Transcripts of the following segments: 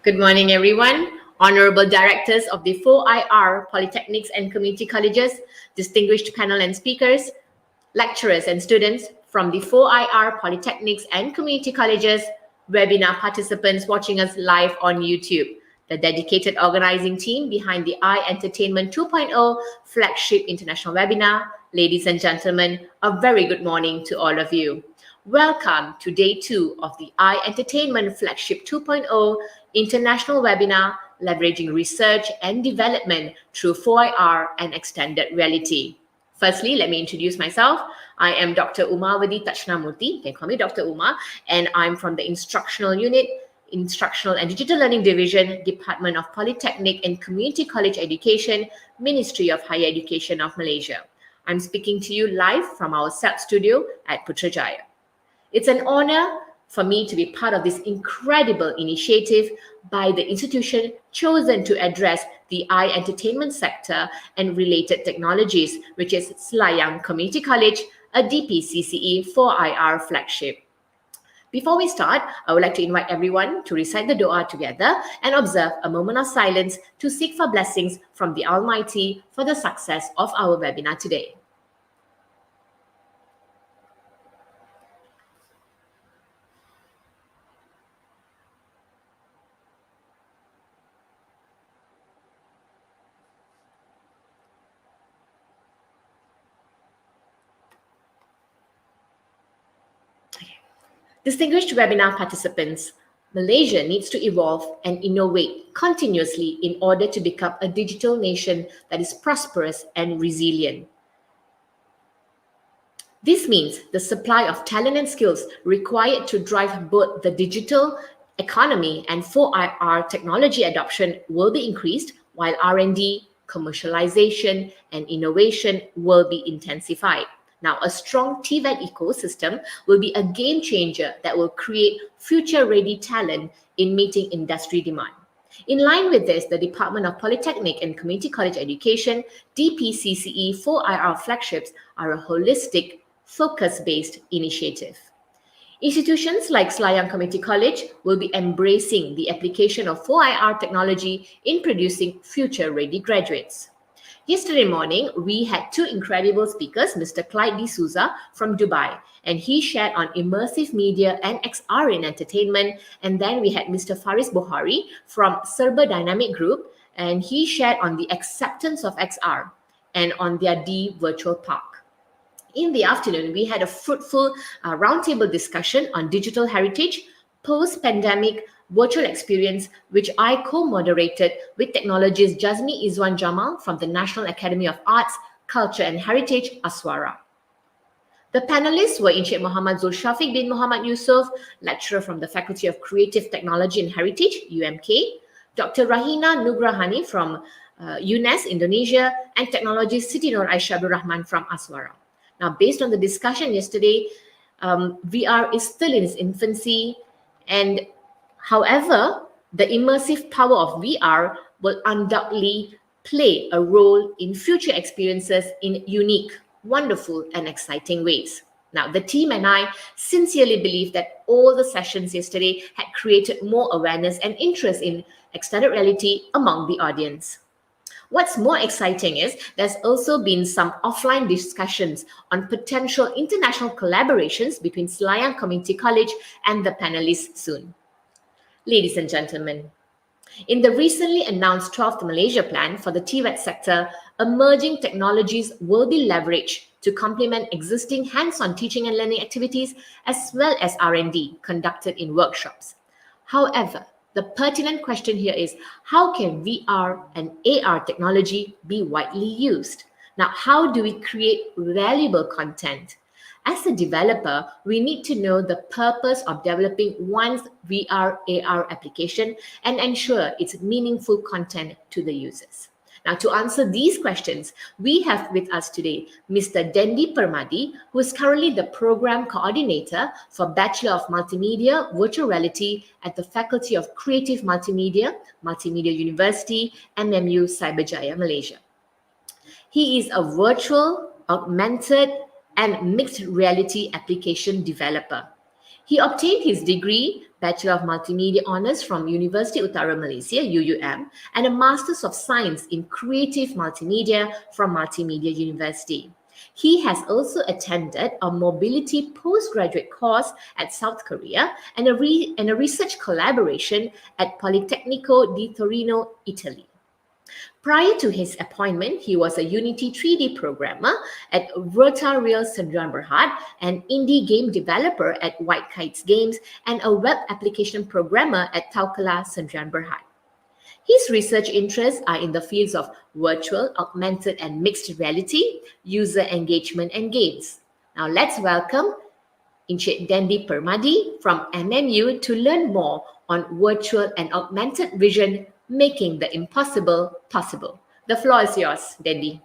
Good morning, everyone. Honorable Directors of the 4IR Polytechnics and Community Colleges, distinguished panel and speakers, lecturers and students from the 4IR Polytechnics and Community Colleges, webinar participants watching us live on YouTube, the dedicated organizing team behind the Entertainment 2.0 flagship international webinar. Ladies and gentlemen, a very good morning to all of you. Welcome to day 2 of the Entertainment Flagship 2.0 international webinar, leveraging research and development through 4IR and extended reality. Firstly, let me introduce myself. I am Dr. Umawati Tachnamurthy, you can call me Dr. Uma, and I'm from the Instructional Unit, Instructional and Digital Learning Division, Department of Polytechnic and Community College Education, Ministry of Higher Education of Malaysia. I'm speaking to you live from our SAP studio at Putrajaya. It's an honor for me to be part of this incredible initiative by the institution chosen to address the entertainment sector and related technologies, which is Selayang Community College, a DPCCE 4IR flagship. Before we start, I would like to invite everyone to recite the dua together and observe a moment of silence to seek for blessings from the Almighty for the success of our webinar today. Distinguished webinar participants, Malaysia needs to evolve and innovate continuously in order to become a digital nation that is prosperous and resilient. This means the supply of talent and skills required to drive both the digital economy and 4IR technology adoption will be increased, while R&D, commercialization, and innovation will be intensified. Now, a strong TVET ecosystem will be a game changer that will create future-ready talent in meeting industry demand. In line with this, the Department of Polytechnic and Community College Education, DPCCE 4IR flagships are a holistic, focus-based initiative. Institutions like Selayang Community College will be embracing the application of 4IR technology in producing future-ready graduates. Yesterday morning, we had two incredible speakers, Mr. Clyde D'Souza from Dubai, and he shared on immersive media and XR in entertainment. And then we had Mr. Faris Bohari from Serba Dynamic Group, and he shared on the acceptance of XR and on their D Virtual Park. In the afternoon, we had a fruitful roundtable discussion on digital heritage, post-pandemic virtual experience, which I co-moderated with technologist Jazmi Izwan Jamal from the National Academy of Arts, Culture and Heritage, ASWARA. The panelists were Encik Muhammad Zul Shafiq bin Muhammad Yusof, lecturer from the Faculty of Creative Technology and Heritage, UMK, Dr. Rahina Nugrahani from UNES, Indonesia, and technologist Siti Nur Aisyah Abdul Rahman from ASWARA. Now, based on the discussion yesterday, VR is still in its infancy, and however, the immersive power of VR will undoubtedly play a role in future experiences in unique, wonderful, and exciting ways. Now, the team and I sincerely believe that all the sessions yesterday had created more awareness and interest in extended reality among the audience. What's more exciting is there's also been some offline discussions on potential international collaborations between Selayang Community College and the panelists soon. Ladies and gentlemen, in the recently announced 12th Malaysia Plan for the TVET sector, emerging technologies will be leveraged to complement existing hands-on teaching and learning activities as well as R&D conducted in workshops. However, the pertinent question here is, how can VR and AR technology be widely used? Now, how do we create valuable content? As a developer, we need to know the purpose of developing one's VR, AR application and ensure it's meaningful content to the users. Now, to answer these questions, we have with us today Mr. Dendi Permadi, who is currently the Program Coordinator for Bachelor of Multimedia Virtual Reality at the Faculty of Creative Multimedia, Multimedia University, MMU Cyberjaya, Malaysia. He is a virtual, augmented, and mixed reality application developer. He obtained his degree, Bachelor of Multimedia Honours from University Utara Malaysia, UUM, and a Masters of Science in Creative Multimedia from Multimedia University. He has also attended a mobility postgraduate course at South Korea and a research collaboration at Politecnico di Torino, Italy. Prior to his appointment, he was a Unity 3D programmer at Verta Real Sdn Bhd, an indie game developer at White Kites Games, and a web application programmer at Taukala Sdn Bhd. His research interests are in the fields of virtual, augmented, and mixed reality, user engagement, and games. Now let's welcome Encik Dendi Permadi from MMU to learn more on virtual and augmented vision, making the impossible possible. The floor is yours, Dendi.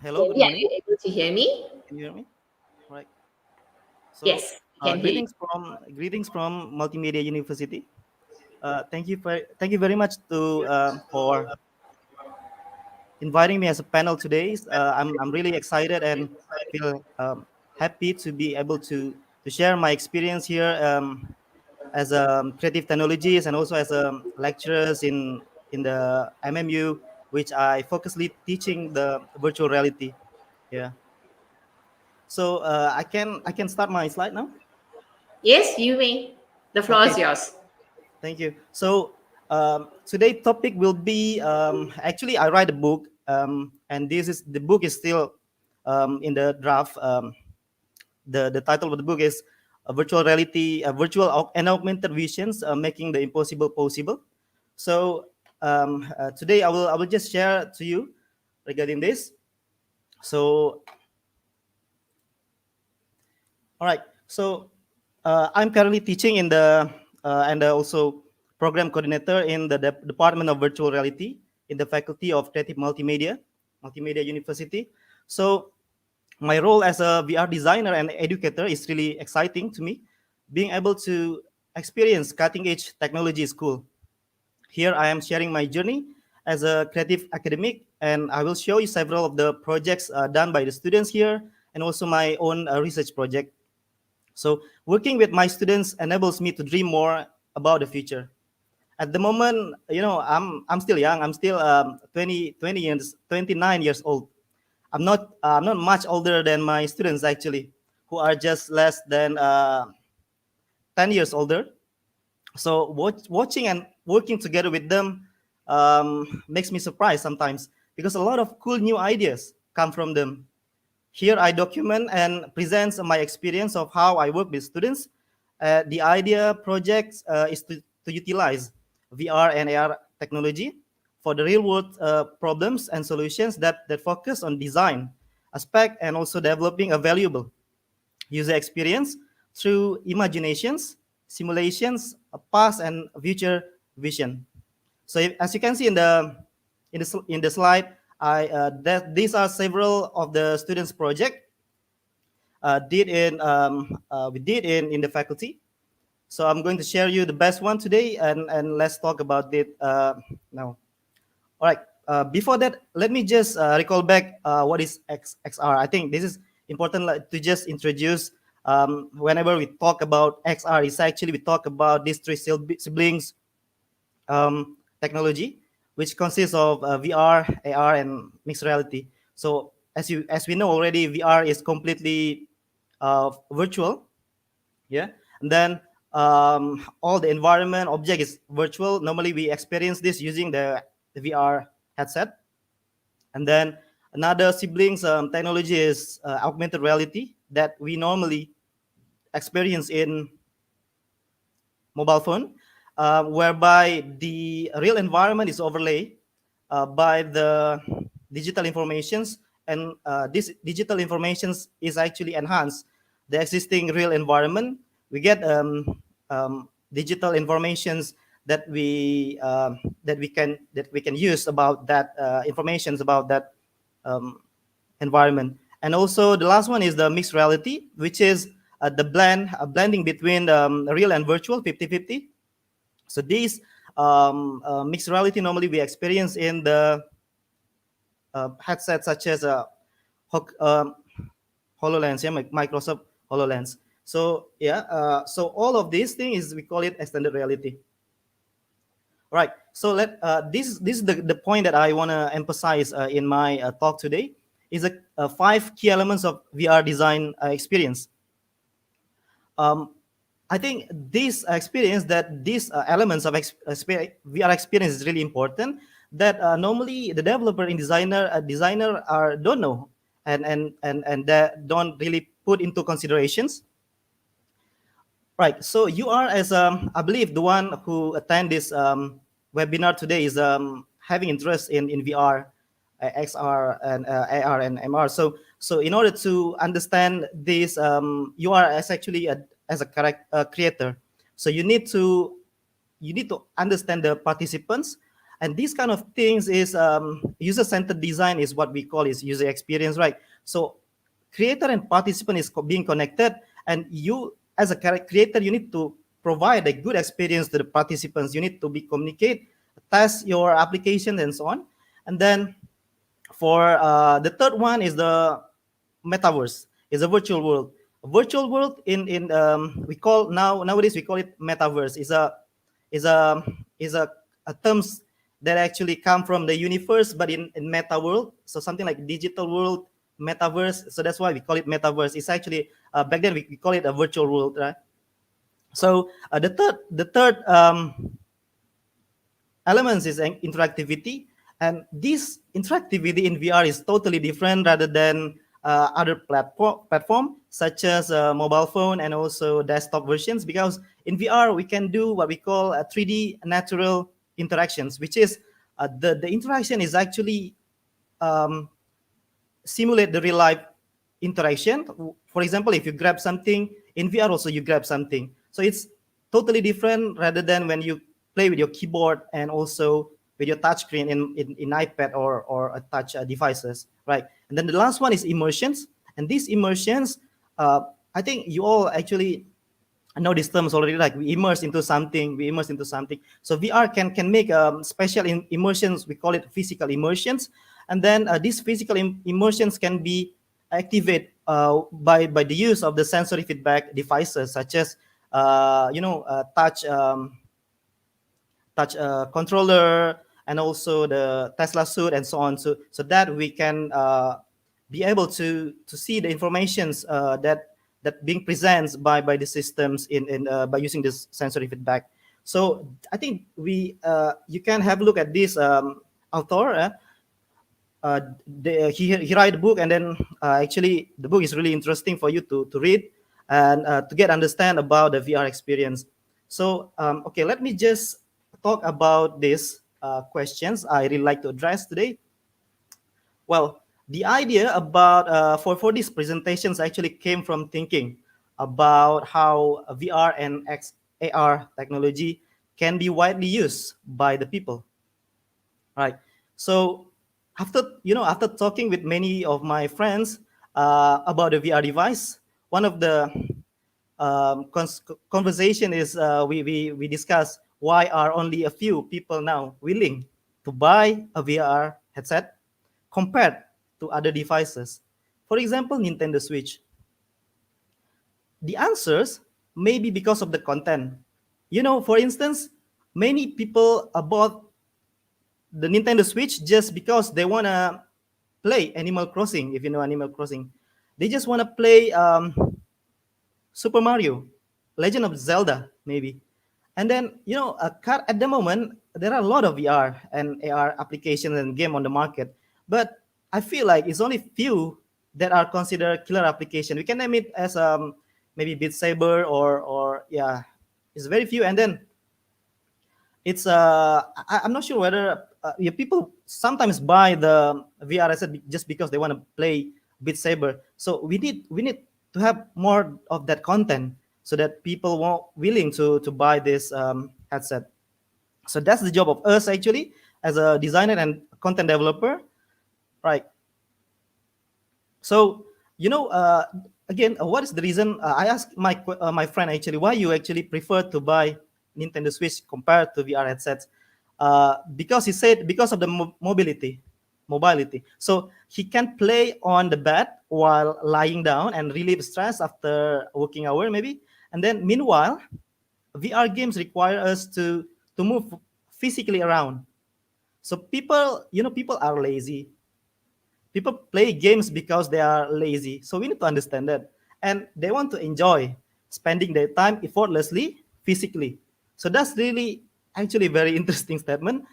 Hello, good Dendi, are morning. you able to hear me? Can you hear me? Right. So, Yes, I can hear you. greetings from Multimedia University. Thank you very much for inviting me as a panel today. I'm really excited and feel happy to be able to share my experience here as a creative technologies and also as a lecturers in the MMU, which I focusedly teaching the virtual reality. Yeah. So I can start my slide now. Yes, you may. The floor Okay, is yours. thank you. So today's topic will be actually I write a book, and the book is still in the draft. The title of the book is Virtual Reality, and Augmented Visions, making the impossible possible. So today I will just share to you regarding this. So all right. So I'm currently teaching in the and also program coordinator in the Department of Virtual Reality in the Faculty of Creative Multimedia University. So my role as a VR designer and educator is really exciting to me. Being able to experience cutting edge technology is cool. Here I am sharing my journey as a creative academic, and I will show you several of the projects done by the students here, and also my own research project. So working with my students enables me to dream more about the future. At the moment, I'm still young. I'm still 29 years old. I'm not much older than my students actually, who are just less than 10 years older. So watching and working together with them makes me surprised sometimes because a lot of cool new ideas come from them. Here I document and present my experience of how I work with students. The idea project is to utilize VR and AR technology for the real world problems and solutions that focus on design aspect and also developing a valuable user experience through imaginations, simulations, a past and future vision. So as you can see in the slide, these are several of the students' project we did in the faculty. So I'm going to share you the best one today, and let's talk about it now. All right. Before that, let me just recall back what is XR. I think this is important to just introduce. Whenever we talk about XR, it's actually we talk about these three siblings technology, which consists of VR, AR, and mixed reality. So as we know already, VR is completely virtual, yeah. And then all the environment object is virtual. Normally we experience this using the VR headset. And then another siblings technology is augmented reality that we normally experience in mobile phone, whereby the real environment is overlaid by the digital informations, and this digital informations is actually enhanced the existing real environment. We get digital informations that we can use about that informations about that environment. And also the last one is the mixed reality, which is the blending between real and virtual 50-50. So these mixed reality normally we experience in the headsets such as HoloLens, yeah, Microsoft HoloLens. So yeah, so all of these things we call it extended reality. Right. So this is the point that I want to emphasize in my talk today is five key elements of VR design experience. I think this experience, that these elements of VR experience is really important. That normally the developer and designer don't know, and that don't really put into considerations. Right. So you are, as I believe the one who attend this webinar today is having interest in VR, XR, and AR and MR. So in order to understand this, you are as actually as a creator. So you need to understand the participants, and these kind of things is user-centered design is what we call is user experience, right? So creator and participant is being connected, and you as a creator, you need to provide a good experience to the participants. You need to be communicate, test your application, and so on. And then for the third one is the metaverse, is a virtual world. A virtual world in we call nowadays we call it metaverse. Is a terms that actually come from the universe, but in meta world. So something like digital world, metaverse. So that's why we call it metaverse. It's actually back then we call it a virtual world, right? So the third elements is interactivity, and this interactivity in VR is totally different rather than other platform such as mobile phone and also desktop versions, because in VR we can do what we call 3D natural interactions, which is the interaction is actually simulate the real life interaction. For example, if you grab something in VR, also you grab something. So it's totally different rather than when you play with your keyboard and also with your touchscreen in iPad or a touch devices, right? And then the last one is immersions. And these immersions, I think you all actually know these terms already, like we immerse into something. So VR can make special immersions. We call it physical immersions. And then these physical immersions can be activated by the use of the sensory feedback devices, such as touch controller, and also the Tesla suit and so on, so that we can be able to see the informations that being presented by the systems in by using this sensory feedback. So I think you can have a look at this author. He write a book, and then actually the book is really interesting for you to read and to get understand about the VR experience. So okay, let me just talk about these questions I really like to address today. Well, the idea about for these presentations actually came from thinking about how VR and AR technology can be widely used by the people, right? So after talking with many of my friends about the VR device, one of the conversation is we discuss why are only a few people now willing to buy a VR headset compared to other devices. For example, Nintendo Switch. The answers may be because of the content. For instance, many people bought the Nintendo Switch just because they want to play Animal Crossing, if you know Animal Crossing. They just want to play Super Mario, Legend of Zelda, maybe. And then, at the moment, there are a lot of VR and AR applications and game on the market. But I feel like it's only few that are considered killer application. We can name it as maybe Beat Saber or yeah, it's very few. And then it's I'm not sure whether people sometimes buy the VR headset just because they want to play Beat Saber. So we need to have more of that content so that people won't willing to buy this headset. So that's the job of us actually as a designer and content developer, right? So again, what is the reason? I asked my friend actually why you actually prefer to buy Nintendo Switch compared to VR headsets, because he said because of the mobility. mobility. So he can play on the bed while lying down and relieve stress after working hour maybe. And then meanwhile, VR games require us to move physically around. So people are lazy. People play games because they are lazy. So we need to understand that. And they want to enjoy spending their time effortlessly, physically. So that's really actually a very interesting statement.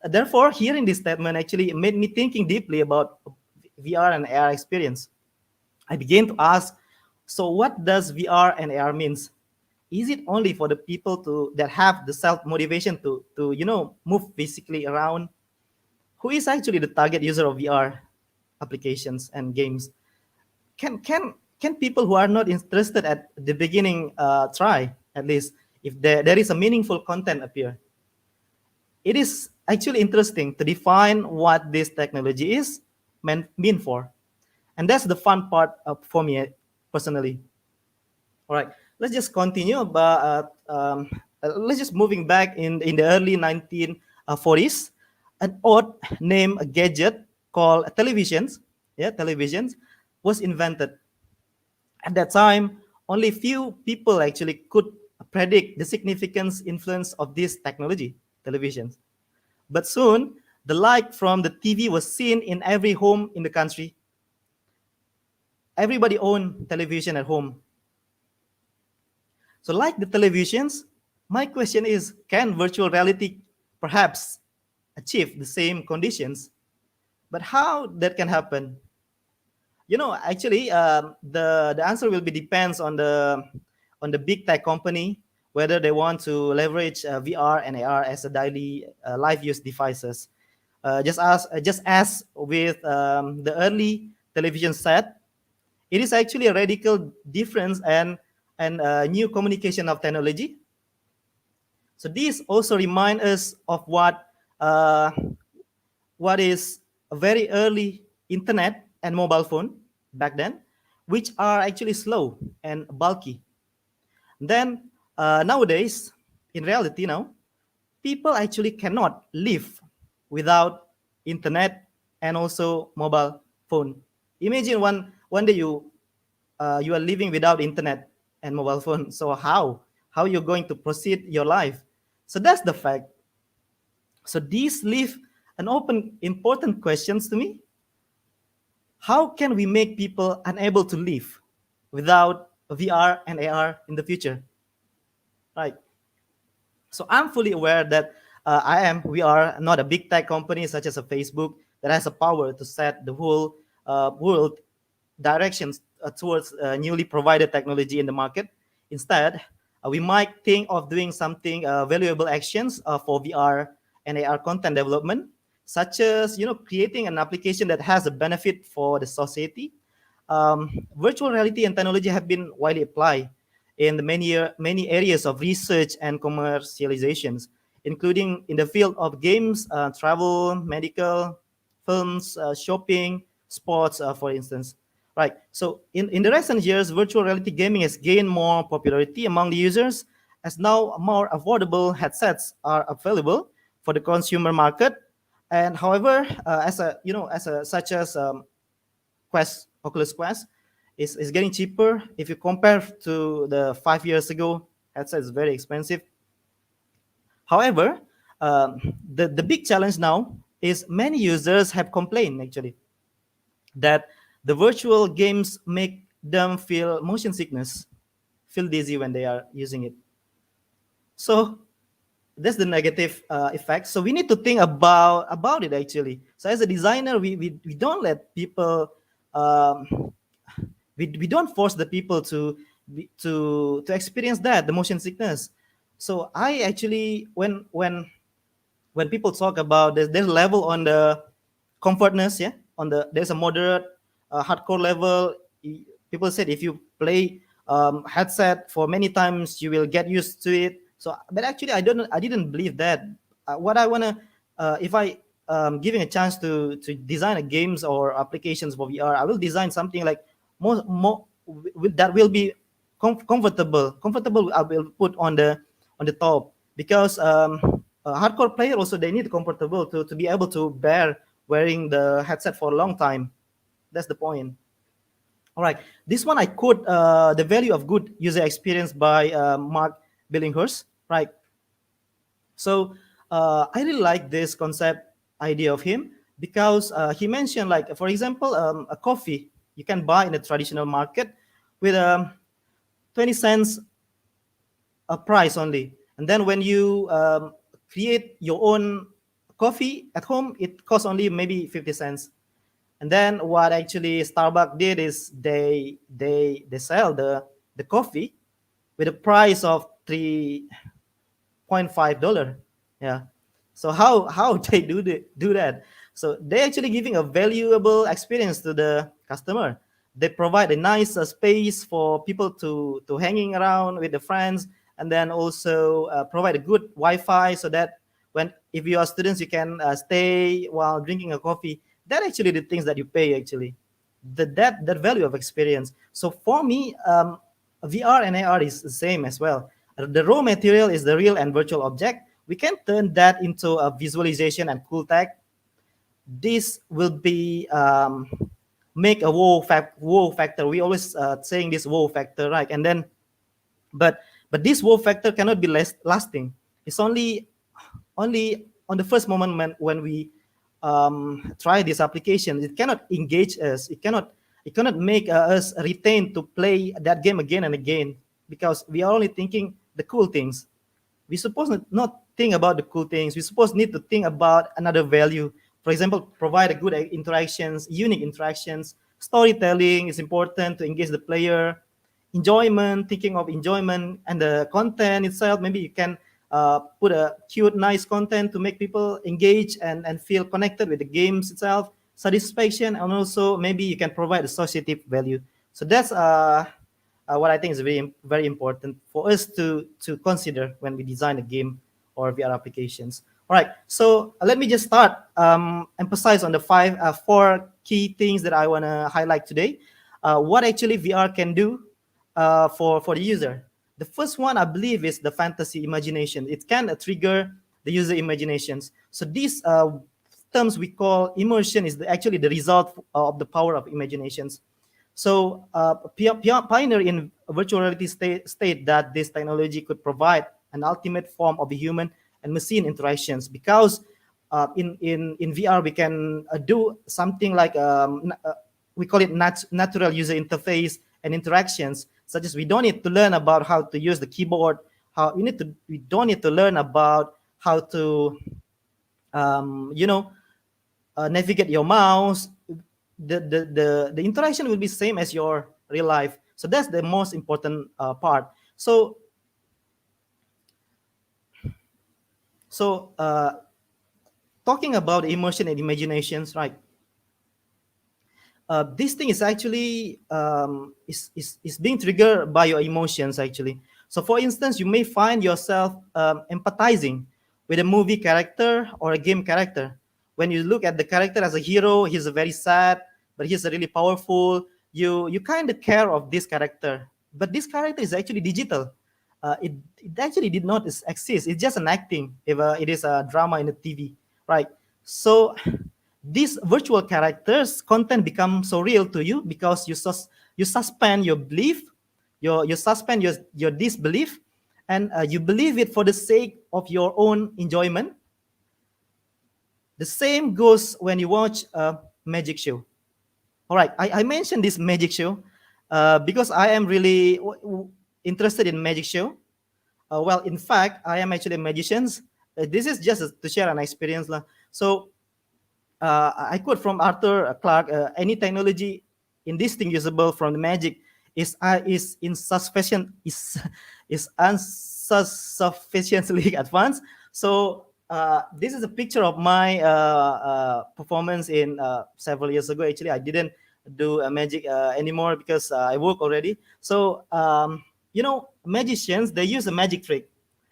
Therefore, hearing this statement actually made me thinking deeply about VR and AR experience. I began to ask, so what does VR and AR means? Is it only for the people that have the self motivation to move physically around? Who is actually the target user of VR applications and games? Can people who are not interested at the beginning try at least if there is a meaningful content appear? It is actually interesting to define what this technology is mean for, and that's the fun part for me personally. All right, let's just continue. But let's just moving back in the early 1940s, an odd name a gadget called televisions, televisions, was invented. At that time, only few people actually could predict the significance influence of this technology, televisions. But soon, the light from the TV was seen in every home in the country. Everybody owned television at home. So, like the televisions, my question is, can virtual reality perhaps achieve the same conditions? But how that can happen? Actually, the answer will be depends on the big tech company whether they want to leverage VR and AR as a daily life use devices. Just as with the early television set, it is actually a radical difference and new communication of technology. So these also remind us of what is a very early internet and mobile phone back then, which are actually slow and bulky. Then nowadays, in reality now, people actually cannot live without internet and also mobile phone. Imagine one day you are living without internet and mobile phone. So how you're going to proceed your life? So that's the fact. So these leave an open important questions to me. How can we make people unable to live without VR and AR in the future? Right. So I'm fully aware that we are not a big tech company such as a Facebook that has a power to set the whole world directions towards newly provided technology in the market. Instead, we might think of doing something valuable actions for VR and AR content development, such as creating an application that has a benefit for the society. Virtual reality and technology have been widely applied in the many areas of research and commercializations, including in the field of games, travel, medical, films, shopping, sports, for instance. Right. So in the recent years, virtual reality gaming has gained more popularity among the users as now more affordable headsets are available for the consumer market. And however, such as Oculus Quest is getting cheaper. If you compare to the 5 years ago, headset is very expensive. However, the big challenge now is many users have complained actually that the virtual games make them feel motion sickness, feel dizzy when they are using it. So that's the negative effect. So we need to think about it actually. So as a designer, we don't let people we don't force the people to experience that the motion sickness. So I actually when people talk about there's a level on the comfortness, there's a moderate hardcore level. People said if you play headset for many times you will get used to it. So but actually I didn't believe that. What I want to if I giving a chance to design a games or applications for VR, I will design something like more that will be comfortable. I will put on the top because a hardcore player also they need comfortable to be able to bear wearing the headset for a long time. That's the point. All right, this one I quote the value of good user experience by Mark Billinghurst, right? So I really like this concept idea of him because he mentioned, like, for example, a coffee you can buy in a traditional market with 20 cents a price only. And then when you create your own coffee at home, it costs only maybe 50 cents. And then what actually Starbucks did is they sell the coffee with a price of $3.5. Yeah. So how they do that? So they actually giving a valuable experience to the customer. They provide a nice space for people to hanging around with the friends, and then also provide a good Wi-Fi so that when if you are students you can stay while drinking a coffee. That actually the things that you pay actually. That value of experience. So for me, VR and AR is the same as well. The raw material is the real and virtual object. We can turn that into a visualization and cool tech. This will be make a wow factor. We always saying this wow factor, right? And then, but this wow factor cannot be lasting. It's only on the first moment when we try this application. It cannot engage us. It cannot make us retain to play that game again and again because we are only thinking the cool things. We suppose not think about the cool things. We suppose need to think about another value. For example, provide a good interactions, unique interactions. Storytelling is important to engage the player. Enjoyment, thinking of enjoyment and the content itself. Maybe you can put a cute, nice content to make people engage and feel connected with the games itself. Satisfaction, and also maybe you can provide associative value. So that's what I think is very important for us to consider when we design a game or VR applications. All right, so let me just start emphasize on the four key things that I want to highlight today. What actually VR can do for the user. The first one I believe is the fantasy imagination. It can trigger the user imaginations. So these terms we call immersion is actually the result of the power of imaginations. So pioneer in virtual reality state that this technology could provide an ultimate form of human and machine interactions because in VR we can do something like we call it natural user interface and interactions, such as we don't need to learn about how to use the keyboard. We don't need to learn about how to navigate your mouse. The interaction will be same as your real life. So that's the most important part. So talking about immersion and imaginations, right? This thing is actually is being triggered by your emotions actually. So for instance, you may find yourself empathizing with a movie character or a game character. When you look at the character as a hero, he's very sad, but he's really powerful. You kind of care of this character, but this character is actually digital. It actually did not exist. It's just an acting. If it is a drama in the TV, right? So these virtual characters content become so real to you because you suspend your belief, you suspend your disbelief, and you believe it for the sake of your own enjoyment. The same goes when you watch a magic show. All right, I mentioned this magic show because I am really interested in magic show. Well, in fact, I am actually a magician. This is just to share an experience. So I quote from Arthur Clarke: "Any technology indistinguishable from the magic is insufficient is insufficiently advanced." So this is a picture of my performance in several years ago. Actually, I didn't do magic anymore because I work already. So magicians, they use a magic trick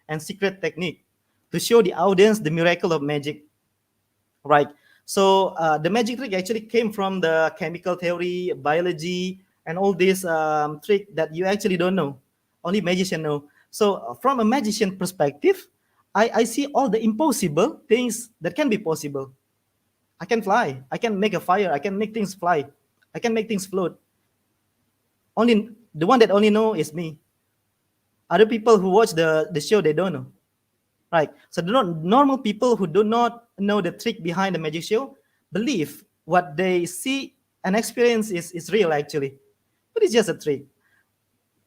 and secret technique to show the audience the miracle of magic, right? So the magic trick actually came from the chemical theory, biology, and all this trick that you actually don't know. Only magician know. So from a magician perspective, I see all the impossible things that can be possible. I can fly. I can make a fire. I can make things fly. I can make things float. Only the one that only know is me. Other people who watch the show, they don't know. Right. So the normal people who do not know the trick behind the magic show believe what they see and experience is real actually. But it's just a trick.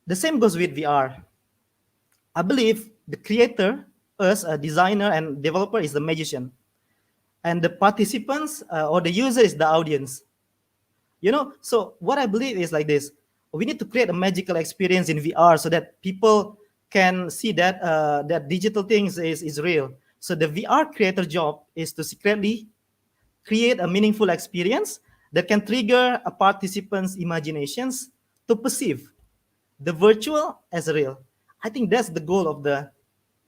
The same goes with VR. I believe the creator, us, a designer and developer, is the magician. And the participants or the user is the audience. So what I believe is like this: we need to create a magical experience in VR so that people can see that that digital things is real. So the VR creator job is to secretly create a meaningful experience that can trigger a participant's imaginations to perceive the virtual as real. I think that's the goal of the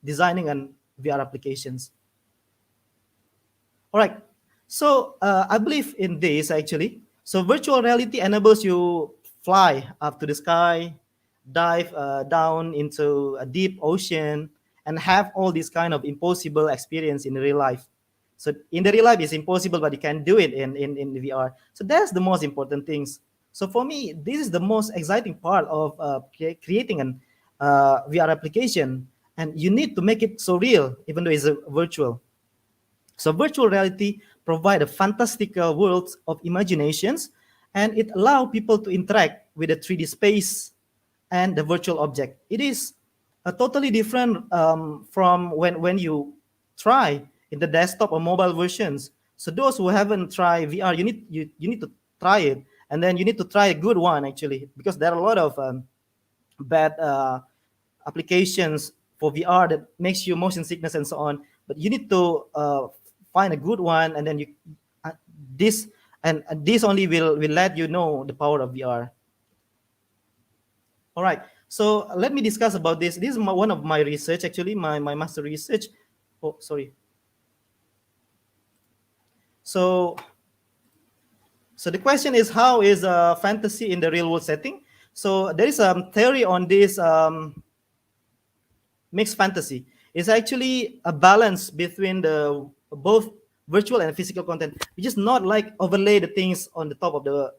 designing and VR applications. All right. So I believe in this actually. So virtual reality enables you fly up to the sky, dive down into a deep ocean, and have all these kind of impossible experience in real life. So in the real life, it's impossible, but you can do it in the VR. So that's the most important things. So for me, this is the most exciting part of creating an VR application, and you need to make it so real, even though it's virtual. So virtual reality provide a fantastical world of imaginations, and it allow people to interact with the 3D space and the virtual object. It is a totally different from when you try in the desktop or mobile versions. So those who haven't tried VR, you need to try it, and then you need to try a good one actually, because there are a lot of bad applications for VR that makes you motion sickness and so on. But you need to find a good one, and then you this and this only will let you know the power of VR. All right. So let me discuss about this. This is one of my research actually, my master research. Oh, sorry. So the question is, how is fantasy in the real world setting? So there is a theory on this mixed fantasy. It's actually a balance between the both virtual and physical content. We just not like overlay the things on the top of the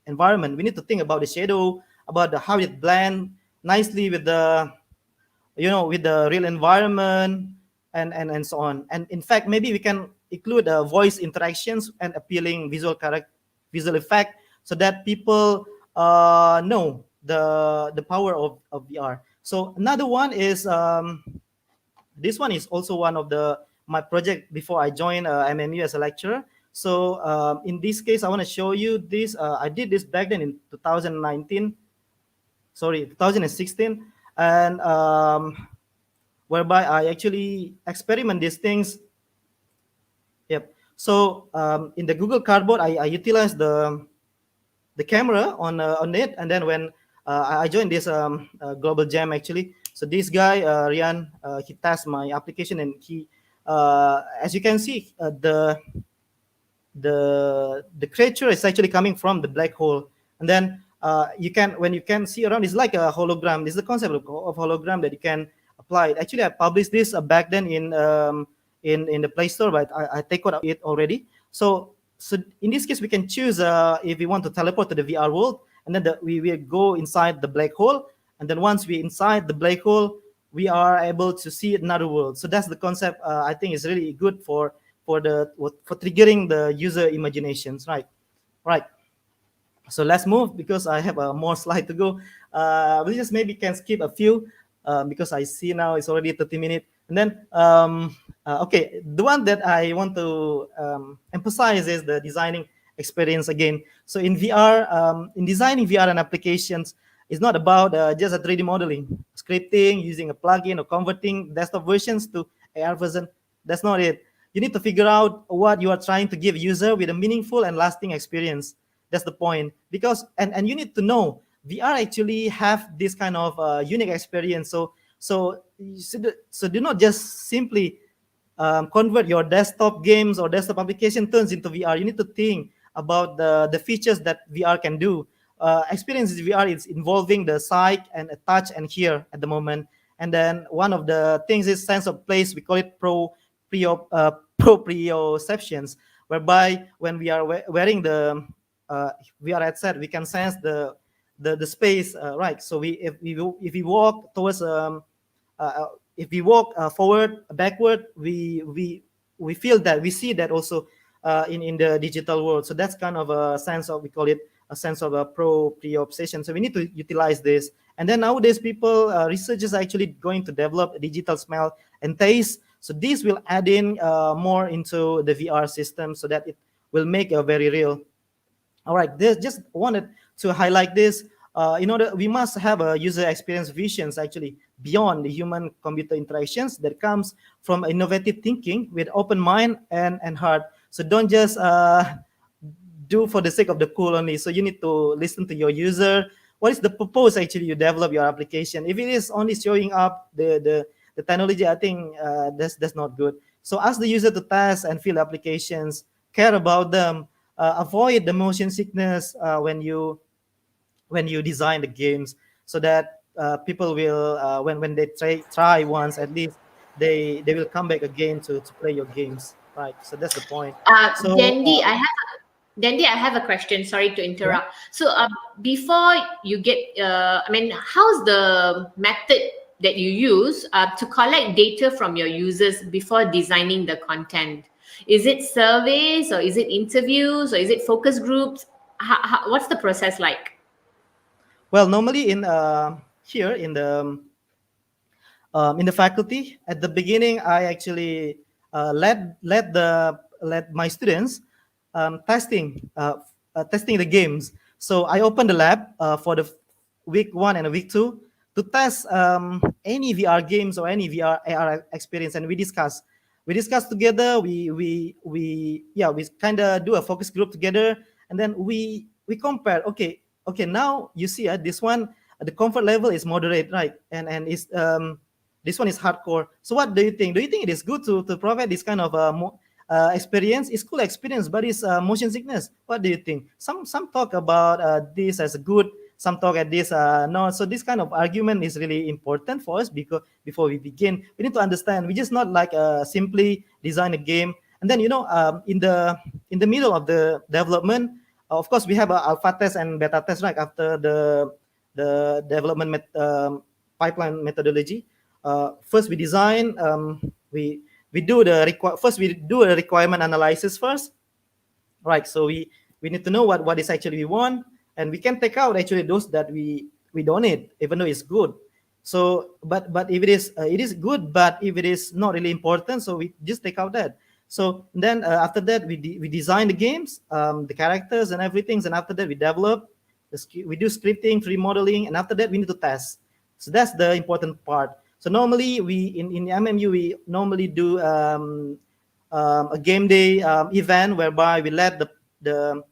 environment. We need to think about the shadow, about how it blend nicely with the with the real environment and so on. And in fact, maybe we can include voice interactions and appealing visual effect so that people know the power of VR. So another one is this one is also one of my project before I joined MMU as a lecturer. So in this case, I want to show you this. I did this back then in 2016, and whereby I actually experiment these things. Yep. So in the Google Cardboard, I utilize the camera on it, and then when I joined this global jam actually. So this guy Rian, he tasked my application, and he, as you can see, the creature is actually coming from the black hole, and then when you can see around, it's like a hologram. This is the concept of hologram that you can apply. Actually, I published this back then in the Play Store, but I take out it already. So in this case, we can choose if we want to teleport to the VR world, and then we will go inside the black hole, and then once we're inside the black hole, we are able to see another world. So that's the concept. I think is really good for triggering the user imaginations, right? Right. So let's move, because I have more slide to go. We just maybe can skip a few because I see now it's already 30 minutes. And then, okay, the one that I want to emphasize is the designing experience again. So in VR, in designing VR and applications, it's not about just a 3D modeling, scripting, using a plugin, or converting desktop versions to AR version. That's not it. You need to figure out what you are trying to give user with a meaningful and lasting experience. That's the point. Because and you need to know VR actually have this kind of unique experience. So do not just simply convert your desktop games or desktop application turns into VR. You need to think about the features that VR can do. Experiences VR is involving the sight and touch and hear at the moment. And then one of the things is sense of place. We call it proprioceptions. whereby when we are wearing the VR headset, we can sense the space, right? So if we walk towards if we walk forward, backward, we feel that, we see that also in the digital world. So that's kind of a sense of, we call it a sense of a proprioception. So we need to utilize this. And then nowadays, people, researchers are actually going to develop digital smell and taste. So this will add in more into the VR system so that it will make a very real. All right, this just wanted to highlight this. In order, we must have a user experience visions actually beyond the human computer interactions that comes from innovative thinking with open mind and heart. So don't just do for the sake of the cool only. So you need to listen to your user. What is the purpose actually you develop your application? If it is only showing up the technology, I think that's not good. So ask the user to test and feel applications, care about them, avoid the motion sickness when you design the games, so that people will when they try once, at least they will come back again to play your games, right? So that's the point. So Dandy, I have a question. Sorry to yeah. interrupt. So, before you get, I mean, how's the method that you use to collect data from your users before designing the content? Is it surveys, or is it interviews, or is it focus groups? What's the process like? Well, normally here in the faculty, at the beginning, I actually let my students testing the games. So I opened the lab for the week 1 and week 2 to test any VR games or any VR AR experience, and we discuss. We discuss together. We kind of do a focus group together, and then we compare. Okay. Now you see this one, the comfort level is moderate, right? And is this one is hardcore. So what do you think? Do you think it is good to provide this kind of experience? It's cool experience, but it's motion sickness. What do you think? Some talk about this as good. Some talk at this no. So this kind of argument is really important for us, because before we begin, we need to understand. We just not like simply design a game and then in the middle of the development. Of course, we have a alpha test and beta test, right? After the development pipeline methodology. First, we design. We do first we do a requirement analysis first, right? So we need to know what is actually we want, and we can take out actually those that we don't need, even though it's good. So, but if it is good, but if it is not really important, so we just take out that. So then after that, we design the games, the characters and everything, and after that we develop. We do scripting, remodeling, and after that we need to test. So that's the important part. So normally in MMU we normally do a game day event whereby we let the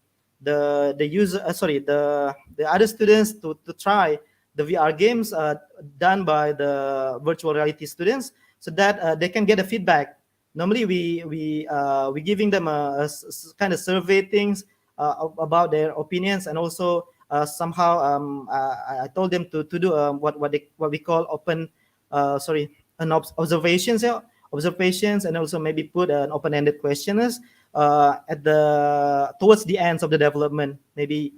user the other students to try the VR games done by the virtual reality students, so that they can get a feedback. Normally we giving them a kind of survey things about their opinions, and also somehow I told them to do what we call open observations, and also maybe put an open-ended questions at the towards the ends of the development, maybe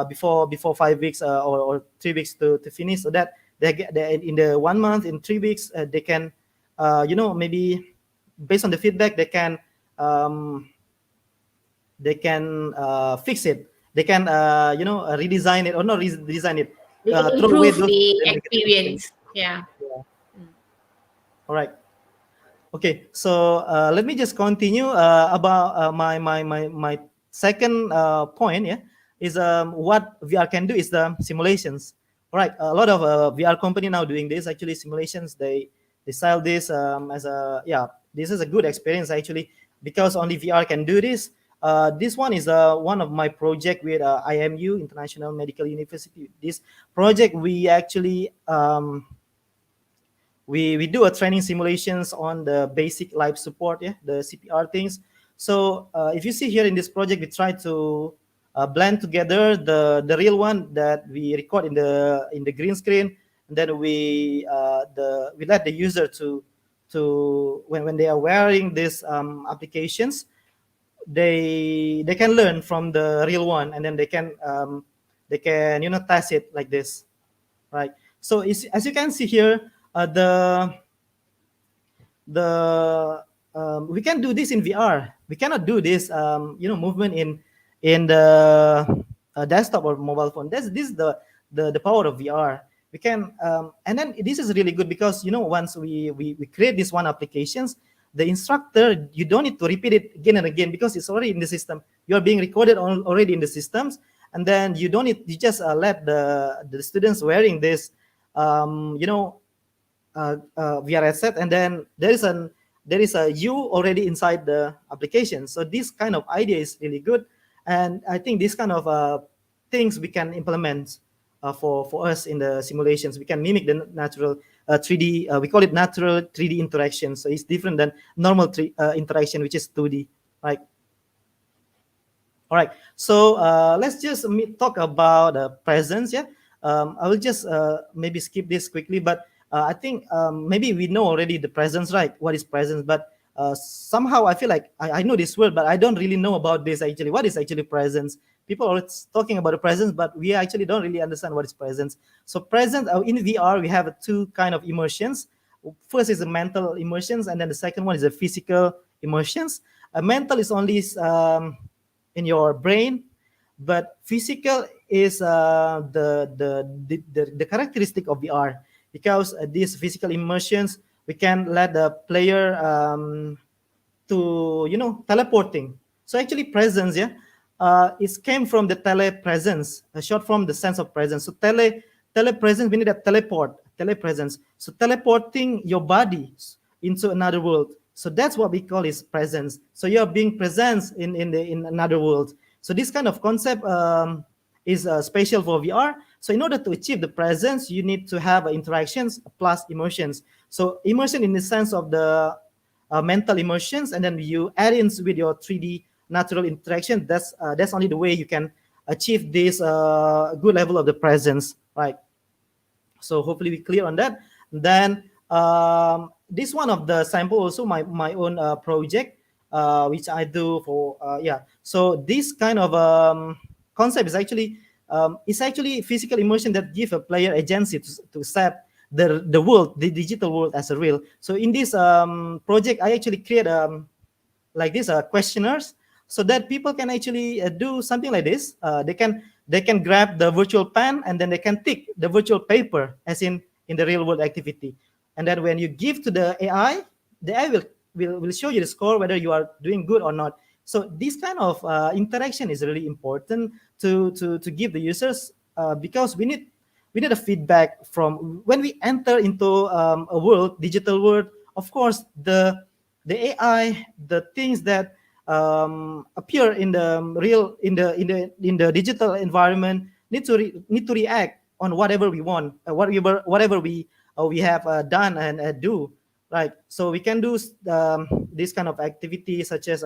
before 5 weeks or 3 weeks to finish, so that they in the 1 month, in 3 weeks they can maybe based on the feedback they can fix it. They can redesign it, or not redesign it, They can throw away improve those the negative things. experience. Yeah. Yeah. All right. Okay, so let me just continue about my second point. Yeah, is what VR can do is the simulations. All right, a lot of VR company now doing this actually simulations. They sell this as a this is a good experience actually, because only VR can do this. This one is one of my project with IMU, International Medical University. This project we actually we do a training simulations on the basic life support, the CPR things. So if you see here in this project, we try to blend together the real one that we record in the green screen, and then we let the user to when they are wearing these applications, they can learn from the real one, and then they can test it like this, right? So as you can see here, we can do this in VR. We cannot do this movement in the desktop or mobile phone. This is the power of VR. We can and then this is really good because once we create this one applications, the instructor, you don't need to repeat it again and again because it's already in the system. You are being recorded already in the systems, and then you just let the students wearing this VR headset, and then there is a you already inside the application. So this kind of idea is really good, and I think this kind of things we can implement for us in the simulations. We can mimic the natural 3D. We call it natural 3D interaction. So it's different than normal interaction, which is 2D, right? All right. So let's just talk about presence. Yeah. I will just maybe skip this quickly, but I think maybe we know already the presence, right? What is presence? But somehow I feel like I know this word, but I don't really know about this actually. What is actually presence? People are talking about the presence, but we actually don't really understand what is presence. So presence in VR, we have two kind of immersions. First is the mental immersions, and then the second one is the physical immersions. Mental is only in your brain, but physical is the characteristic of VR. Because these physical immersions, we can let the player to teleporting. So actually presence, yeah, it came from the telepresence, short from the sense of presence. So telepresence, we need a telepresence. So teleporting your body into another world. So that's what we call is presence. So you're being present in another world. So this kind of concept is special for VR. So in order to achieve the presence, you need to have interactions plus emotions. So immersion in the sense of the mental emotions, and then you add in with your 3D natural interaction. That's only the way you can achieve this good level of the presence, right? So hopefully we're clear on that. Then this one of the sample also my own project, which I do for yeah. So this kind of concept is actually it's actually physical immersion that give a player agency to accept the world, the digital world as a real. So in this project, I actually create like this questionnaires so that people can actually do something like this. They can grab the virtual pen and then they can tick the virtual paper as in the real world activity. And then when you give to the AI will show you the score whether you are doing good or not. So this kind of interaction is really important to give the users because we need a feedback from when we enter into a world, digital world. Of course, the AI, the things that appear in the real in the digital environment need to react on whatever we want, whatever we have done and do, right? So we can do this kind of activity such as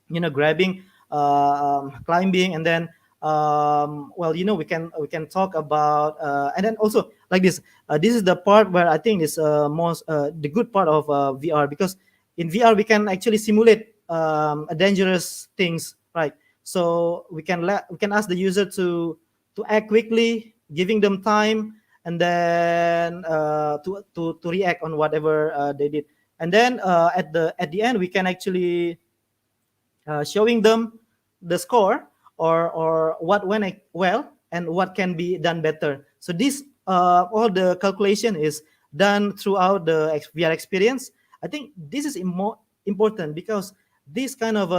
grabbing, climbing, and then well, we can talk about and then also like this. This is the part where I think is most the good part of VR, because in VR we can actually simulate dangerous things, right? So we can ask the user to act quickly, giving them time, and then to react on whatever they did, and then at the end we can actually showing them the score or what went well and what can be done better. So this all the calculation is done throughout the VR experience. I think this is important because this kind of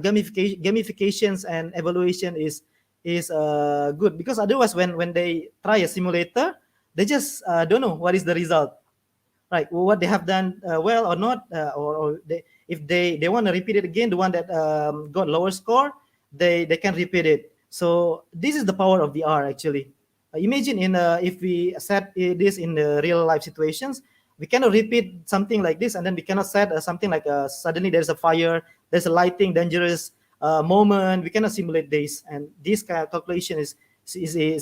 gamifications and evaluation is good, because otherwise when they try a simulator, they just don't know what is the result, right? What they have done well or not, or if they want to repeat it again, the one that got lower score, they can repeat it. So this is the power of VR actually. Imagine if we set this in the real life situations, we cannot repeat something like this, and then we cannot set something like suddenly there's a fire, there's a lighting dangerous moment. We cannot simulate this, and this kind of calculation is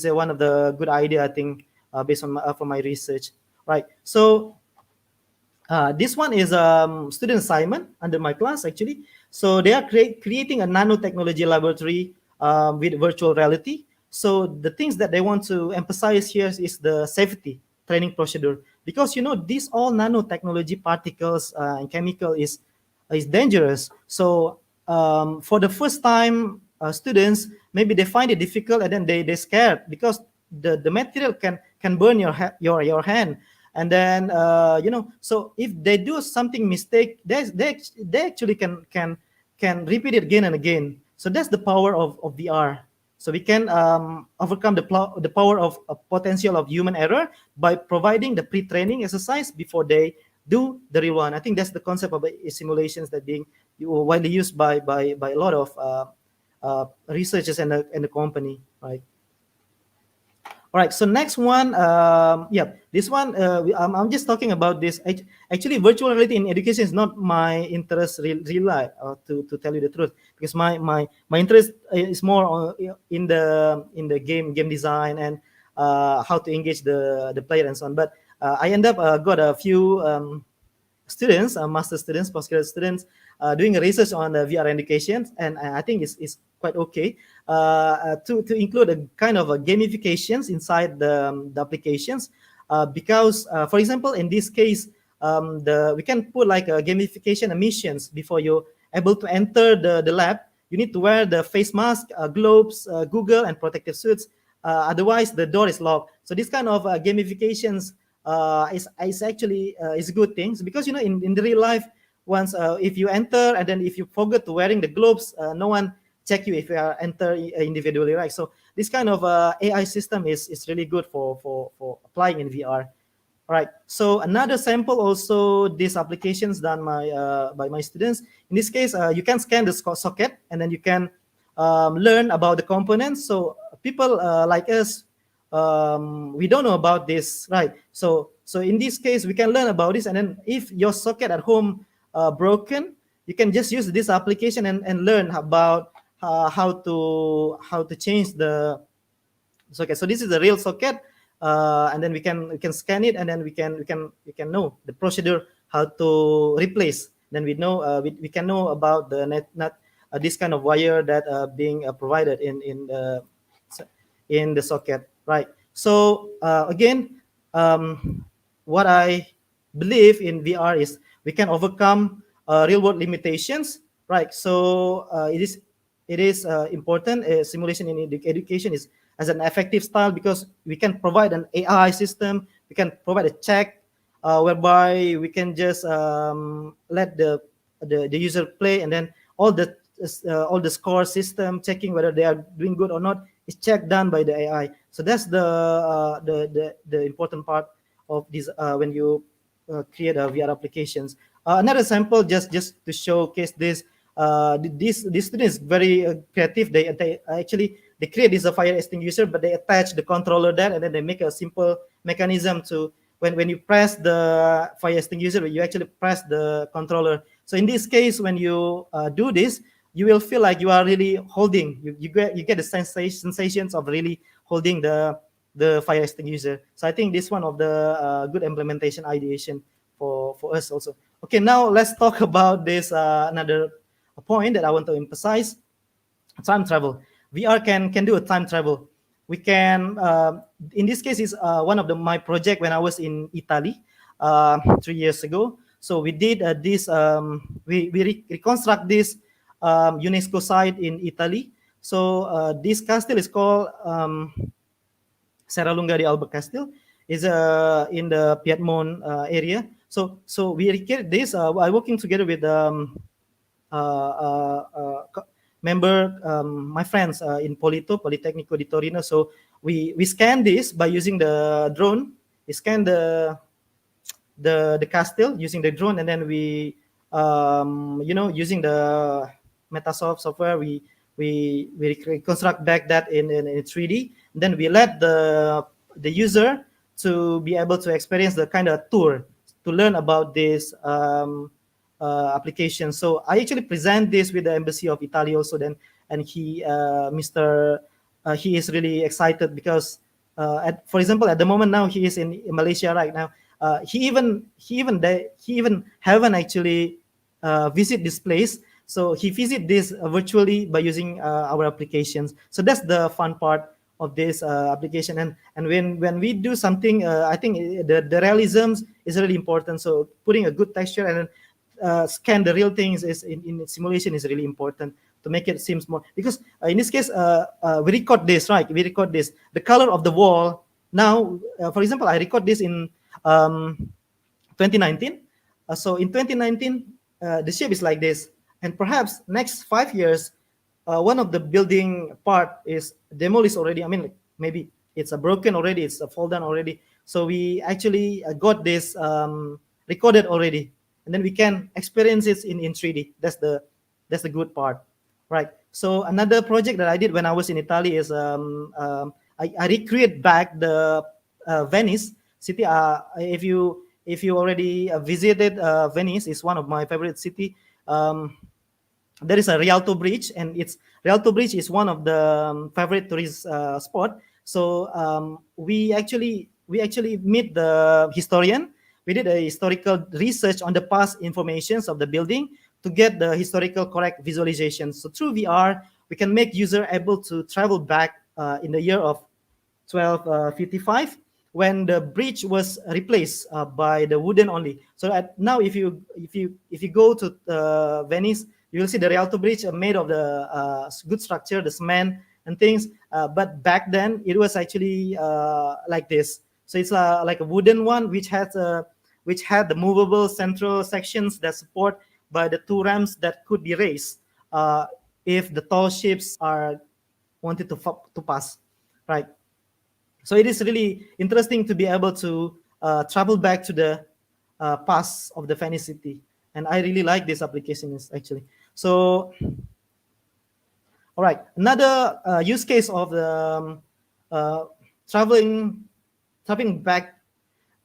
one of the good idea, I think, based on from my research, right? So This one is student assignment under my class actually. So they are creating a nanotechnology laboratory with virtual reality. So the things that they want to emphasize here is the safety training procedure, because these all nanotechnology particles and chemical is dangerous. So for the first time students, maybe they find it difficult, and then they scared because the material can burn your hand. And then so if they do something mistake, they actually can repeat it again and again. So that's the power of VR. So we can overcome the power of potential of human error by providing the pre-training exercise before they do the real one. I think that's the concept of simulations that being widely used by a lot of researchers and the company, right? All right, so next one, yeah, this one, I'm just talking about this. Actually, virtual reality in education is not my interest, really, to tell you the truth, because my interest is more in the game design and how to engage the player and so on. But I end up got a few students, master students, postgraduate students, doing research on VR education, and I think it's quite okay to include a kind of a gamifications inside the applications, because for example in this case we can put like a gamification missions. Before you're able to enter the lab, you need to wear the face mask, gloves, Google and protective suits, otherwise the door is locked. So this kind of gamifications is actually is good things, because in the real life, once if you enter and then if you forget to wearing the gloves, no one check you if you are enter individually, right? So this kind of AI system is really good for applying in VR. All right. So another sample also, these applications done by my students. In this case, you can scan the socket and then you can learn about the components. So people like us, we don't know about this, right? So in this case, we can learn about this, and then if your socket at home broken, you can just use this application and learn about how to change the socket. So this is the real socket, and then we can scan it, and then we can know the procedure how to replace. Then we know we can know about the not this kind of wire that being provided in the socket, right? So again, what I believe in VR is we can overcome real world limitations, right? So it is important. Simulation in education is as an effective style, because we can provide an AI system, we can provide a check whereby we can just let the user play, and then all the score system checking whether they are doing good or not is checked done by the AI. So that's the important part of this when you create a VR applications. Another sample, just to showcase this. This student is very creative. They actually they create this fire extinguisher, but they attach the controller there, and then they make a simple mechanism to when you press the fire extinguisher, you actually press the controller. So in this case, when you do this, you will feel like you are really holding. You get the sensations of really holding the fire extinguisher. So I think this one of the good implementation ideation for us also. Okay, now let's talk about this another point that I want to emphasize: time travel. VR can do a time travel. We can, in this case, is one of my project when I was in Italy 3 years ago. So we did this. We reconstruct this UNESCO site in Italy. So this castle is called Serralunga di Alba Castle. Is in the Piedmont area. So we recreate this by working together with member, my friends in Politecnico di Torino. So we scan this by using the drone. We scan the castle using the drone, and then we using the Metasoft software, we reconstruct back that in 3D. And then we let the user to be able to experience the kind of tour to learn about this application. So I actually present this with the Embassy of Italy also. Then, and he, he is really excited because, for example, at the moment now he is in Malaysia right now. he even haven't actually visit this place. So he visit this virtually by using our applications. So that's the fun part of this application. And when we do something, I think the realism is really important. So putting a good texture and scan the real things is in simulation is really important to make it seems more, because in this case we record this, right? We record this, the color of the wall. Now, for example, I record this in 2019. So in 2019, the shape is like this, and perhaps next 5 years, one of the building part is demolished already. I mean, like, maybe it's a broken already, it's a fall down already. So we actually got this recorded already, and then we can experience it in 3D. That's the good part, right? So another project that I did when I was in Italy is I recreate back the Venice city. If you already visited Venice, is one of my favorite city. There is a Rialto Bridge, and Rialto Bridge is one of the favorite tourist spot. So we actually meet the historian. We did a historical research on the past informations of the building to get the historical correct visualization. So through VR, we can make user able to travel back in the year of 1255, when the bridge was replaced by the wooden only. So now, if you go to Venice, you will see the Rialto Bridge made of the good structure, the cement and things. But back then, it was actually like this. So it's like a wooden one, which had the movable central sections that support by the two ramps that could be raised if the tall ships are wanted to pass, right? So it is really interesting to be able to travel back to the past of the Venice city, and I really like this application actually. So, all right, another use case of the traveling back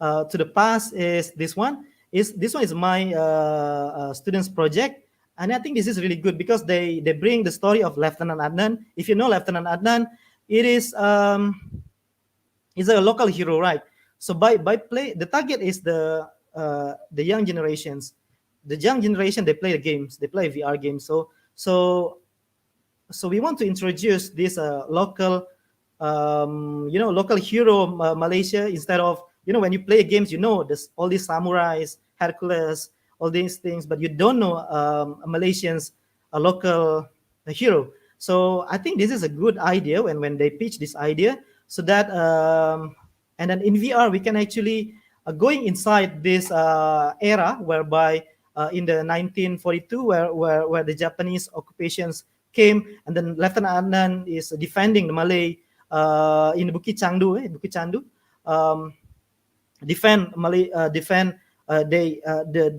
to the past is this one. This one is my students' project, and I think this is really good because they bring the story of Lieutenant Adnan. If you know Lieutenant Adnan, it is a local hero, right? So by play, the target is the young generations. The young generation, they play the games, they play VR games. So we want to introduce this local, local hero Malaysia, instead of, when you play games, this all these samurais, Hercules, all these things, but you don't know a Malaysians, a local hero. So I think this is a good idea when they pitch this idea, so that and then in VR we can actually going inside this era whereby in the 1942 where the Japanese occupations came, and then Lieutenant Adnan is defending the Malay in Bukit Chandu, defend Malay, the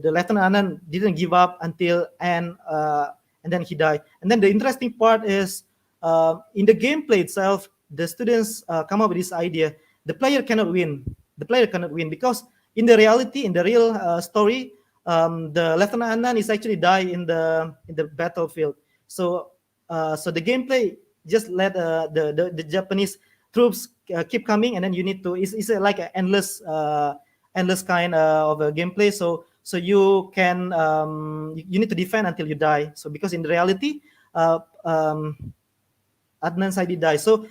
Lieutenant Adnan didn't give up until end, and then he died. And then the interesting part is in the gameplay itself, the students come up with this idea. The player cannot win. The player cannot win because in the reality, in the real story, the Lieutenant Adnan is actually die in the battlefield. So the gameplay just let the Japanese troops keep coming, and then you need to. It's like an endless kind of a gameplay. So you can you need to defend until you die. So because in reality, Adnan Saidi died. So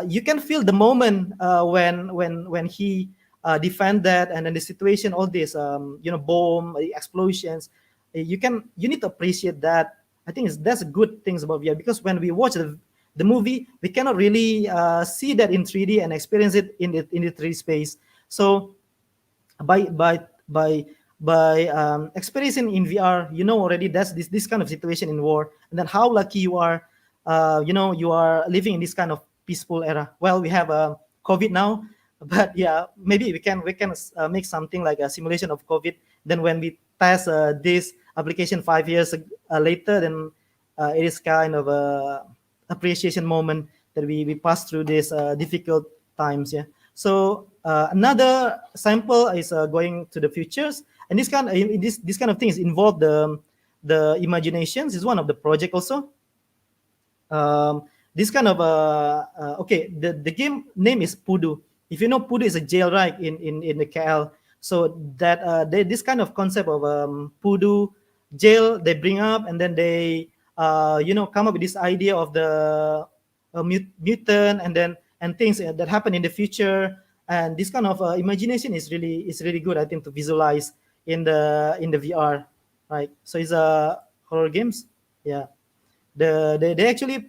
you can feel the moment when he defend that, and then the situation, all this bomb explosions. You need to appreciate that. I think that's good things about VR, because when we watch the movie, we cannot really see that in 3D and experience it in the 3D space. So by experiencing in VR, already that's this kind of situation in war, and then how lucky you are. You are living in this kind of peaceful era. Well, we have COVID now, but yeah, maybe we can make something like a simulation of COVID. Then when we test this application 5 years later, then it is kind of a appreciation moment that we pass through these difficult times. Yeah. So another sample is going to the futures, and this kind of things involve the imaginations. Is one of the project also. This kind of okay, the game name is Pudu. If you know, Pudu is a jail, right, in the KL. So that this kind of concept of Pudu jail they bring up, and then they come up with this idea of the mutant and things that happen in the future, and this kind of imagination is really good, I think, to visualize in the VR, right? So it's horror games, yeah. They actually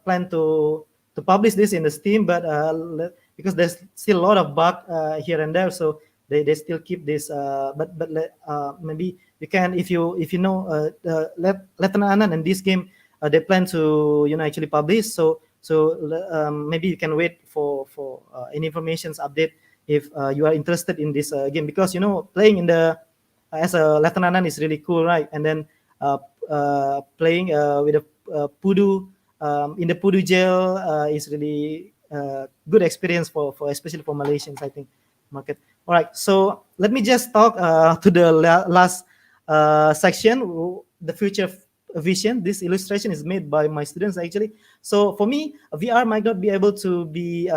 plan to publish this in the Steam, but because there's still a lot of bug here and there, so they still keep this. But maybe you can, if you know Lieutenant Anan and this game, they plan to actually publish. So maybe you can wait for any information's update if you are interested in this game, because playing in the as a Lieutenant Anan is really cool, right? And then playing with a Pudu in the Pudu jail is really good experience for especially for Malaysians, I think, market. All right, so let me just talk to the last section, the future vision. This illustration is made by my students actually. So for me, VR might not be able to be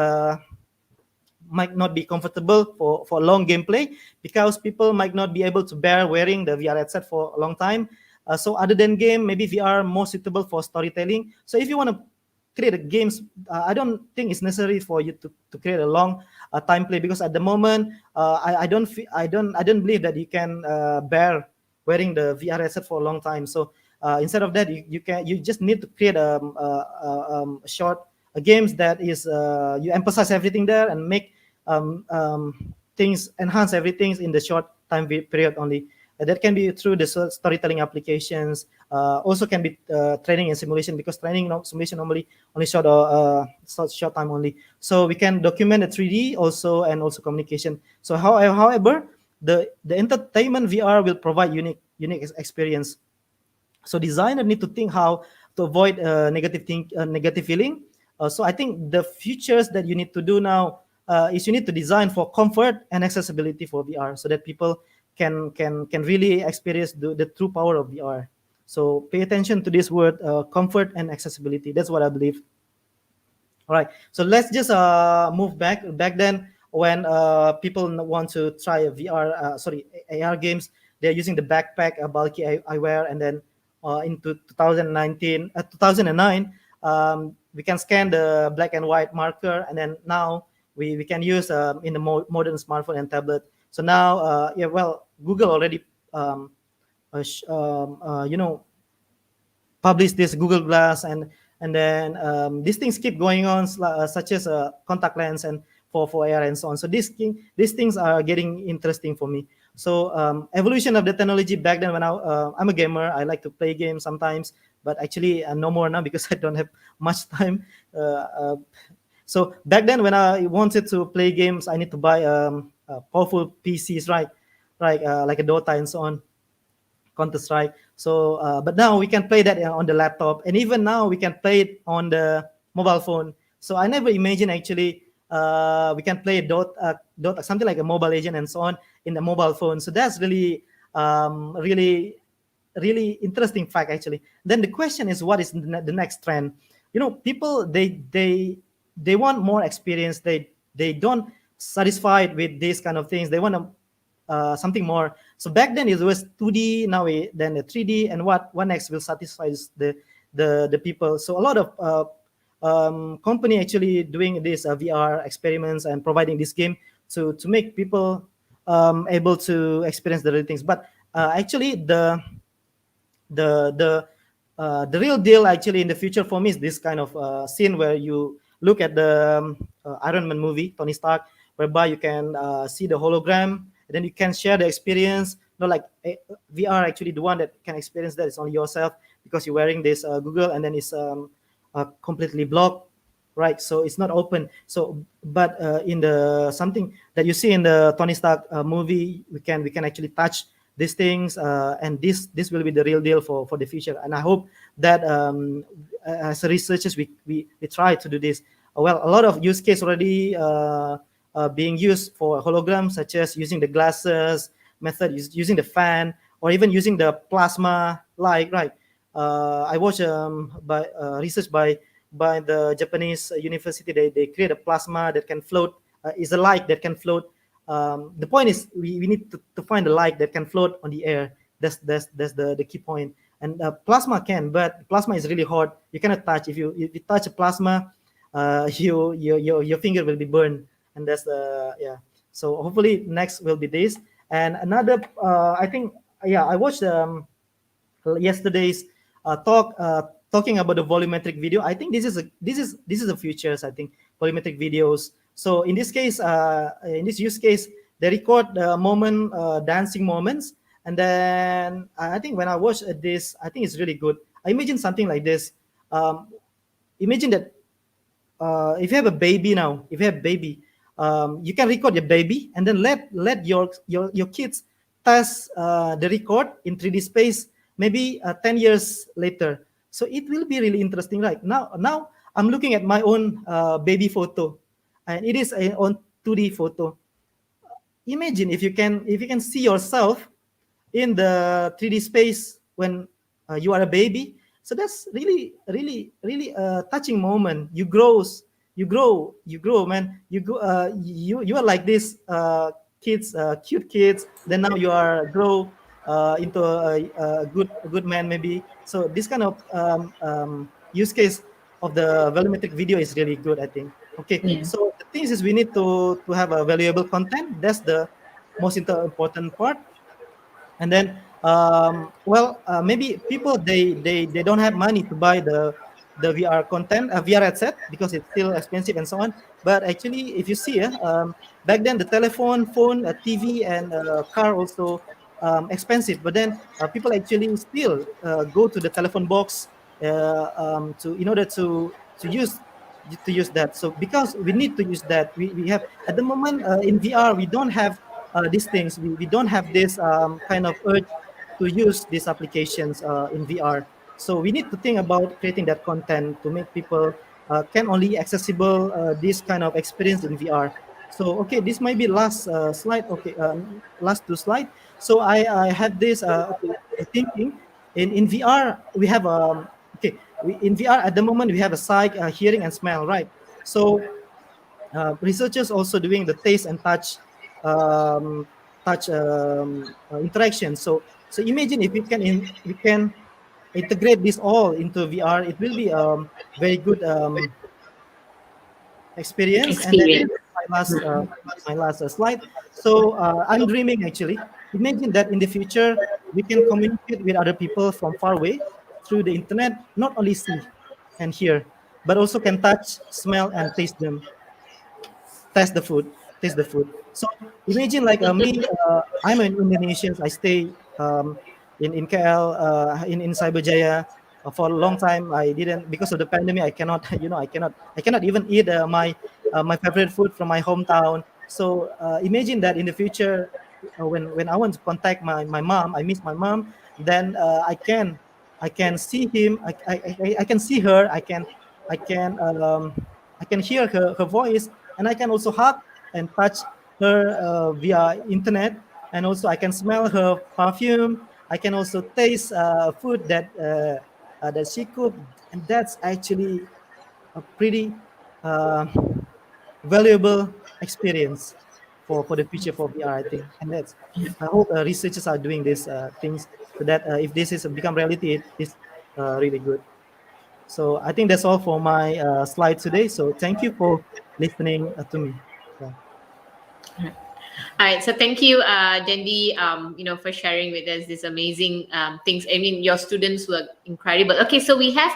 might not be comfortable for long gameplay, because people might not be able to bear wearing the VR headset for a long time. So other than game, maybe VR more suitable for storytelling. So if you want to create a games, I don't think it's necessary for you to create a long time play, because at the moment I don't believe that you can bear wearing the VR headset for a long time. So instead of that, you just need to create a short games that is you emphasize everything there and make things, enhance everything in the short time period only. That can be through the storytelling applications. Also can be training and simulation, because training and simulation normally only short time only. So we can document the 3D also, and also communication. So however, the entertainment VR will provide unique experience. So designer need to think how to avoid negative feeling. So I think the features that you need to do now is you need to design for comfort and accessibility for VR, so that people can really experience the true power of VR. So pay attention to this word, comfort and accessibility. That's what I believe. All right, so let's just move back then, when people want to try a VR, AR games. They're using the backpack, bulky eyewear, and then into 2009, we can scan the black and white marker, and then now we can use in the modern smartphone and tablet. So now, Google already published this Google Glass, and then these things keep going on, such as contact lens and for AR and so on. So these things are getting interesting for me. So evolution of the technology back then, when I'm a gamer, I like to play games sometimes, but actually no more now, because I don't have much time. So back then, when I wanted to play games, I need to buy powerful PCs, right? Like a Dota and so on, Counter-Strike. So, but now we can play that on the laptop, and even now we can play it on the mobile phone. So I never imagined actually we can play Dota, something like a Mobile Legend and so on, in the mobile phone. So that's really interesting fact actually. Then the question is, what is the next trend? People they want more experience. They don't satisfied with these kind of things. They want something more. So back then it was 2D, now then the 3D, and what next will satisfy the people. So a lot of company actually doing this VR experiments and providing this game to make people able to experience the real things. But actually the real deal actually in the future for me is this kind of scene where you look at the Iron Man movie, Tony Stark, whereby you can see the hologram, and then you can share the experience. Like VR actually, the one that can experience that is only yourself, because you're wearing this Google, and then it's completely blocked, right? So it's not open. So, but in the something that you see in the Tony Stark movie, we can actually touch these things, and this will be the real deal for the future. And I hope that as researchers we try to do this. Well, a lot of use case already being used for holograms, such as using the glasses method, using the fan, or even using the plasma light, right? I watched by research by the Japanese university. They create a plasma that can float, is a light that can float the point is we need to find a light that can float on the air. That's the key point. And plasma can, but plasma is really hot. You cannot touch. If you touch a plasma, your finger will be burned. And that's yeah. So hopefully next will be this. And another, I think, yeah, I watched yesterday's talking about the volumetric video. I think this is a futures. I think volumetric videos. So in this case, in this use case, they record moment, dancing moments, and then I think when I watch this, I think it's really good. I imagine something like this. Imagine that if you have a baby now, if you have a baby, you can record your baby and then let your kids test the record in 3D space maybe 10 years later. So it will be really interesting, right? Now I'm looking at my own baby photo, and it is on 2D photo. Imagine if you can see yourself in the 3D space when you are a baby. So that's really a touching moment. You grow, man. You are like this kids, cute kids. Then now you are grow into a good man maybe. So this kind of use case of the volumetric video is really good, I think. Okay, Yeah. so the thing is we need to have a valuable content. That's the most important part. And then maybe people they don't have money to buy the VR content, VR headset, because it's still expensive and so on. But actually, if you see, back then the phone, TV, and car also expensive. But then people actually still go to the telephone box to in order to use that. So because we need to use that, we have at the moment in VR we don't have these things. We don't have this kind of urge to use these applications in VR. So we need to think about creating that content to make people can only accessible this kind of experience in VR. So okay, this might be last slide. Okay, last two slide. So I had this thinking in VR we have in VR at the moment we have a sight, hearing, and smell, right? So researchers also doing the taste and touch interaction. So imagine if we can integrate this all into VR, it will be very good experience. And then this Experience. is my last slide. So I'm dreaming actually. Imagine that in the future we can communicate with other people from far away through the internet, not only see and hear, but also can touch, smell, and taste them. Taste the food. So imagine like me, I'm an Indonesian. I stay in KL, in Cyberjaya for a long time. I didn't, because of the pandemic, I cannot I cannot even eat my favorite food from my hometown. So imagine that in the future, when I want to contact my mom, I miss my mom, then I can see him, I can see her, I can I can hear her voice, and I can also hug and touch her via internet, and also I can smell her perfume. I can also taste food that she cooked, and that's actually a pretty uh, valuable experience for the future for VR, I think. And that's I hope researchers are doing these things so that if this is become reality, it is really good. So I think that's all for my slide today. So thank you for listening to me. Yeah. All right, so thank you, Dendi, for sharing with us these amazing things. I mean, your students were incredible. Okay, so we have,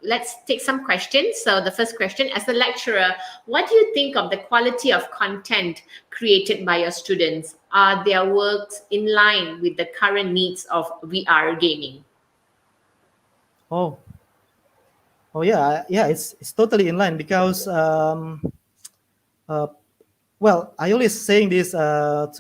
let's take some questions. So the first question, as a lecturer, what do you think of the quality of content created by your students? Are their works in line with the current needs of VR gaming? Oh, yeah. It's totally in line because uh, well, I always saying this to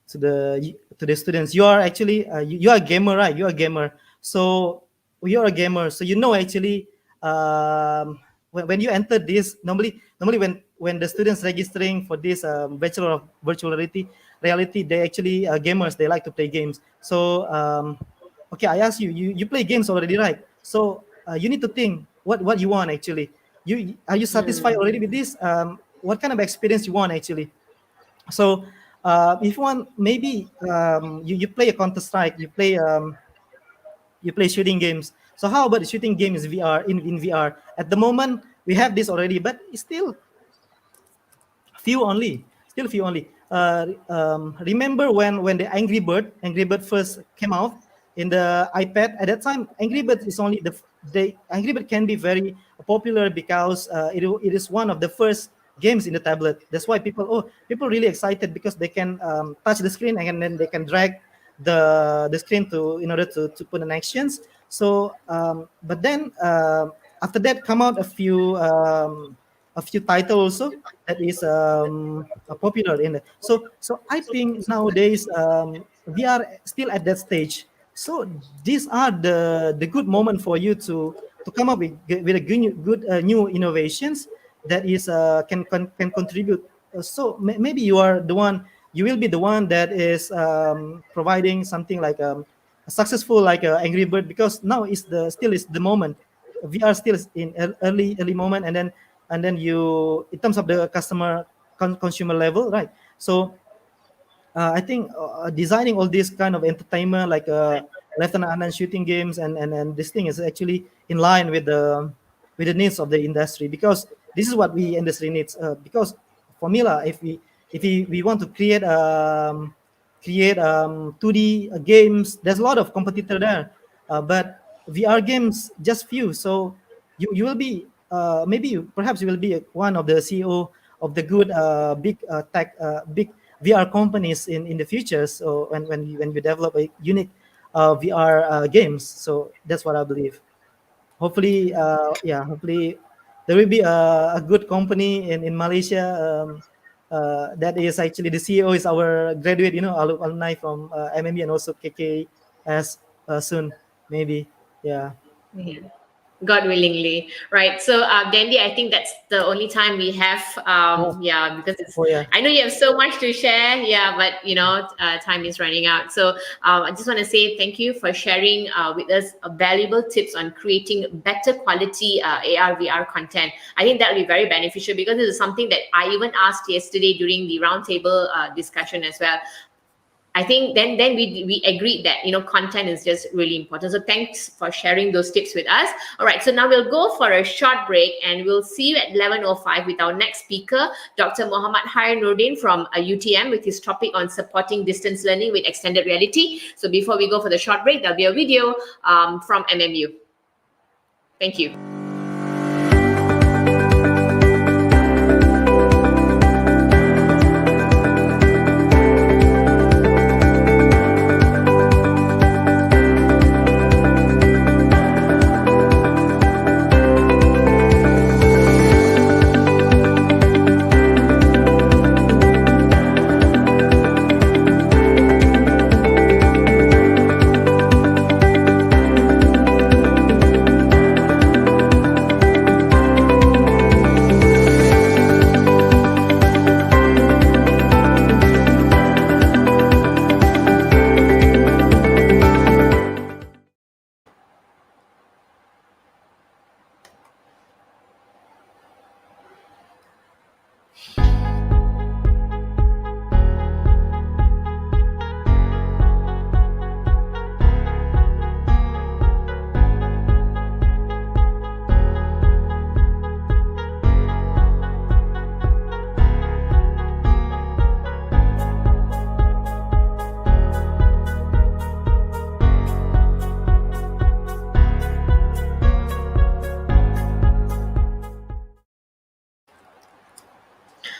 the students. You are actually you are a gamer, right? You are a gamer. So you are a gamer. So you know actually when you enter this, normally when the students registering for this Bachelor of Virtual Reality, they actually gamers. They like to play games. So okay, I ask you, you play games already, right? So you need to think what you want actually. Are you satisfied already with this? what kind of experience you want actually. So if you want, maybe you play a Counter-Strike, you play shooting games. So how about the shooting games VR in VR? At the moment, we have this already, but it's still few only. Still few only. Remember when the Angry Bird first came out in the iPad? At that time, Angry Bird is only the Angry Bird can be very popular because it is one of the first games in the tablet. That's why people really excited because they can touch the screen and then they can drag the screen to in order to put in actions. So but then after that come out a few titles also that is popular in it. So I think nowadays we are still at that stage. So these are the good moment for you to come up with a good new innovations that is can contribute. Maybe you will be the one that is providing something like a successful like Angry Bird, because now is the moment. We are still in early moment, and then you in terms of the consumer level, right? So I think designing all this kind of entertainment like left and unmanned shooting games and this thing is actually in line with the needs of the industry, because this is what we industry needs. Because formula, if we want to create 2D games, there's a lot of competitor there, but VR games just few. So you will be perhaps you will be one of the CEO of the good big tech big VR companies in the future. So when we develop a unique VR games, so that's what I believe. Hopefully, hopefully there will be a good company in Malaysia. That is actually the CEO is our graduate, alumni from MMU and also KKS soon, maybe. Yeah. Yeah. God willingly, right? So, Dandy, I think that's the only time we have. Oh, Yeah, because it's. oh yeah. I know you have so much to share. Yeah, but time is running out. So, I just want to say thank you for sharing with us valuable tips on creating better quality AR VR content. I think that will be very beneficial, because this is something that I even asked yesterday during the roundtable discussion as well. I think then we agreed that content is just really important. So thanks for sharing those tips with us. All right, so now we'll go for a short break, and we'll see you at 11:05 with our next speaker, Dr. Muhammad Hair Nordin from UTM, with his topic on supporting distance learning with extended reality. So before we go for the short break, there'll be a video from MMU. Thank you.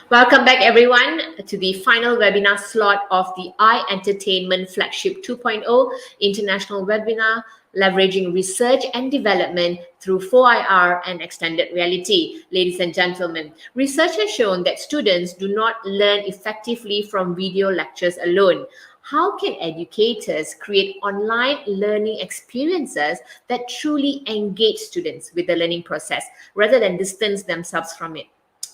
Welcome back, everyone, to the final webinar slot of the iEntertainment Flagship 2.0 International Webinar, Leveraging Research and Development through 4IR and Extended Reality. Ladies and gentlemen, research has shown that students do not learn effectively from video lectures alone. How can educators create online learning experiences that truly engage students with the learning process rather than distance themselves from it?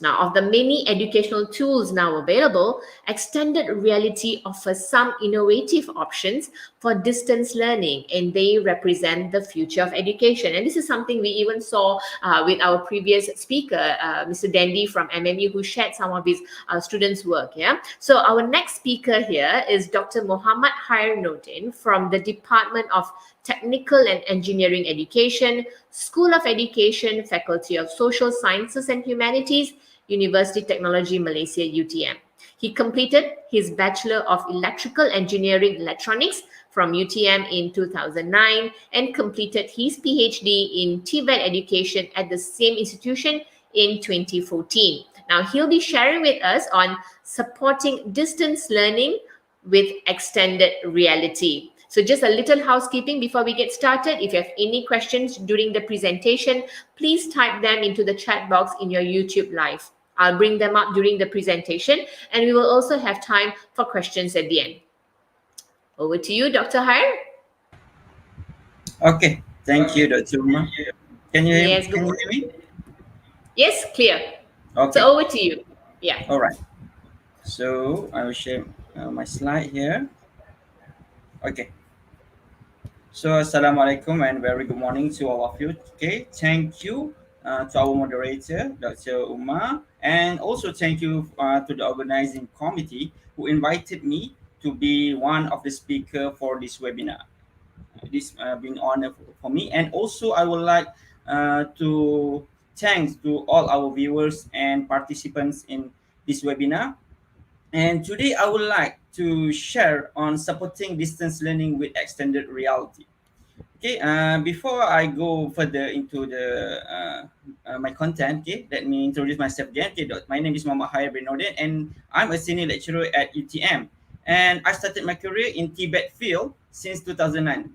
Now, of the many educational tools now available, extended reality offers some innovative options for distance learning, and they represent the future of education. And this is something we even saw with our previous speaker, Mr. Dandy from MMU, who shared some of his students' work. Yeah. So our next speaker here is Dr. Muhammad Khair Nordin from the Department of Technical and Engineering Education, School of Education, Faculty of Social Sciences and Humanities, University Technology Malaysia UTM. He completed his Bachelor of Electrical Engineering Electronics from UTM in 2009 and completed his PhD in Tibet Education at the same institution in 2014. Now, he'll be sharing with us on supporting distance learning with extended reality. So just a little housekeeping before we get started. If you have any questions during the presentation, please type them into the chat box in your YouTube live. I'll bring them up during the presentation, and we will also have time for questions at the end. Over to you, Dr. Khair. Okay, thank you, Dr. Uma. Can you Yes, can you hear me? Yes, clear. Okay, So over to you. Yeah. all right. So I will share my slide here. Okay. So Assalamualaikum and very good morning to all of you. Okay, thank you to our moderator, Dr. Uma, and also thank you to the organizing committee who invited me to be one of the speaker for this webinar. This been honor for me, and also I would like to thanks to all our viewers and participants in this webinar. And today I would like to share on supporting distance learning with extended reality. Okay, before I go further into the my content, okay, let me introduce myself again. Okay, my name is Muhammad Khair bin Nordin, and I'm a senior lecturer at UTM. And I started my career in Tibet field since 2009.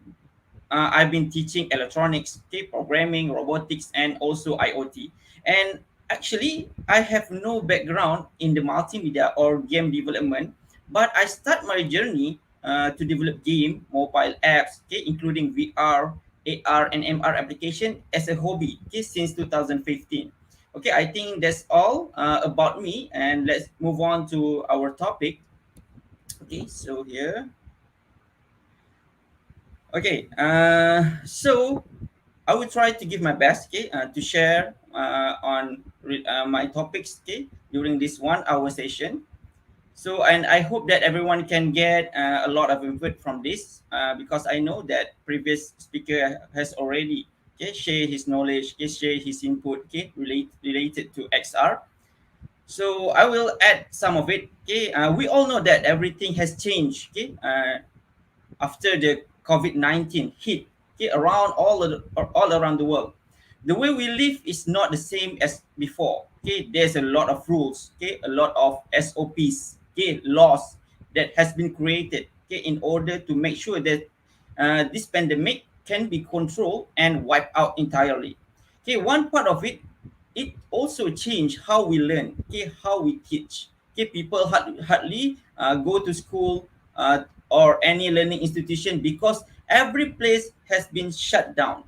I've been teaching electronics, okay, programming, robotics, and also IoT. And actually, I have no background in the multimedia or game development, but I start my journey to develop game, mobile apps, okay, including VR, AR, and MR application as a hobby, okay, since 2015. Okay, I think that's all about me, and let's move on to our topic. Okay, so here. Okay, so I will try to give my best, okay, to share on my topics, okay, during this 1 hour session. So, and I hope that everyone can get a lot of input from this because I know that previous speaker has already, okay, shared his knowledge, okay, share his input, okay, related to XR. So I will add some of it. Okay, we all know that everything has changed. Okay, after the COVID-19 hit, okay, all around the world. The way we live is not the same as before. Okay, there's a lot of rules, okay, a lot of SOPs, okay, laws that has been created, okay, in order to make sure that this pandemic can be controlled and wiped out entirely. Okay, one part of it, it also changed how we learn, okay, how we teach. Okay, people hardly go to school or any learning institution because every place has been shut down.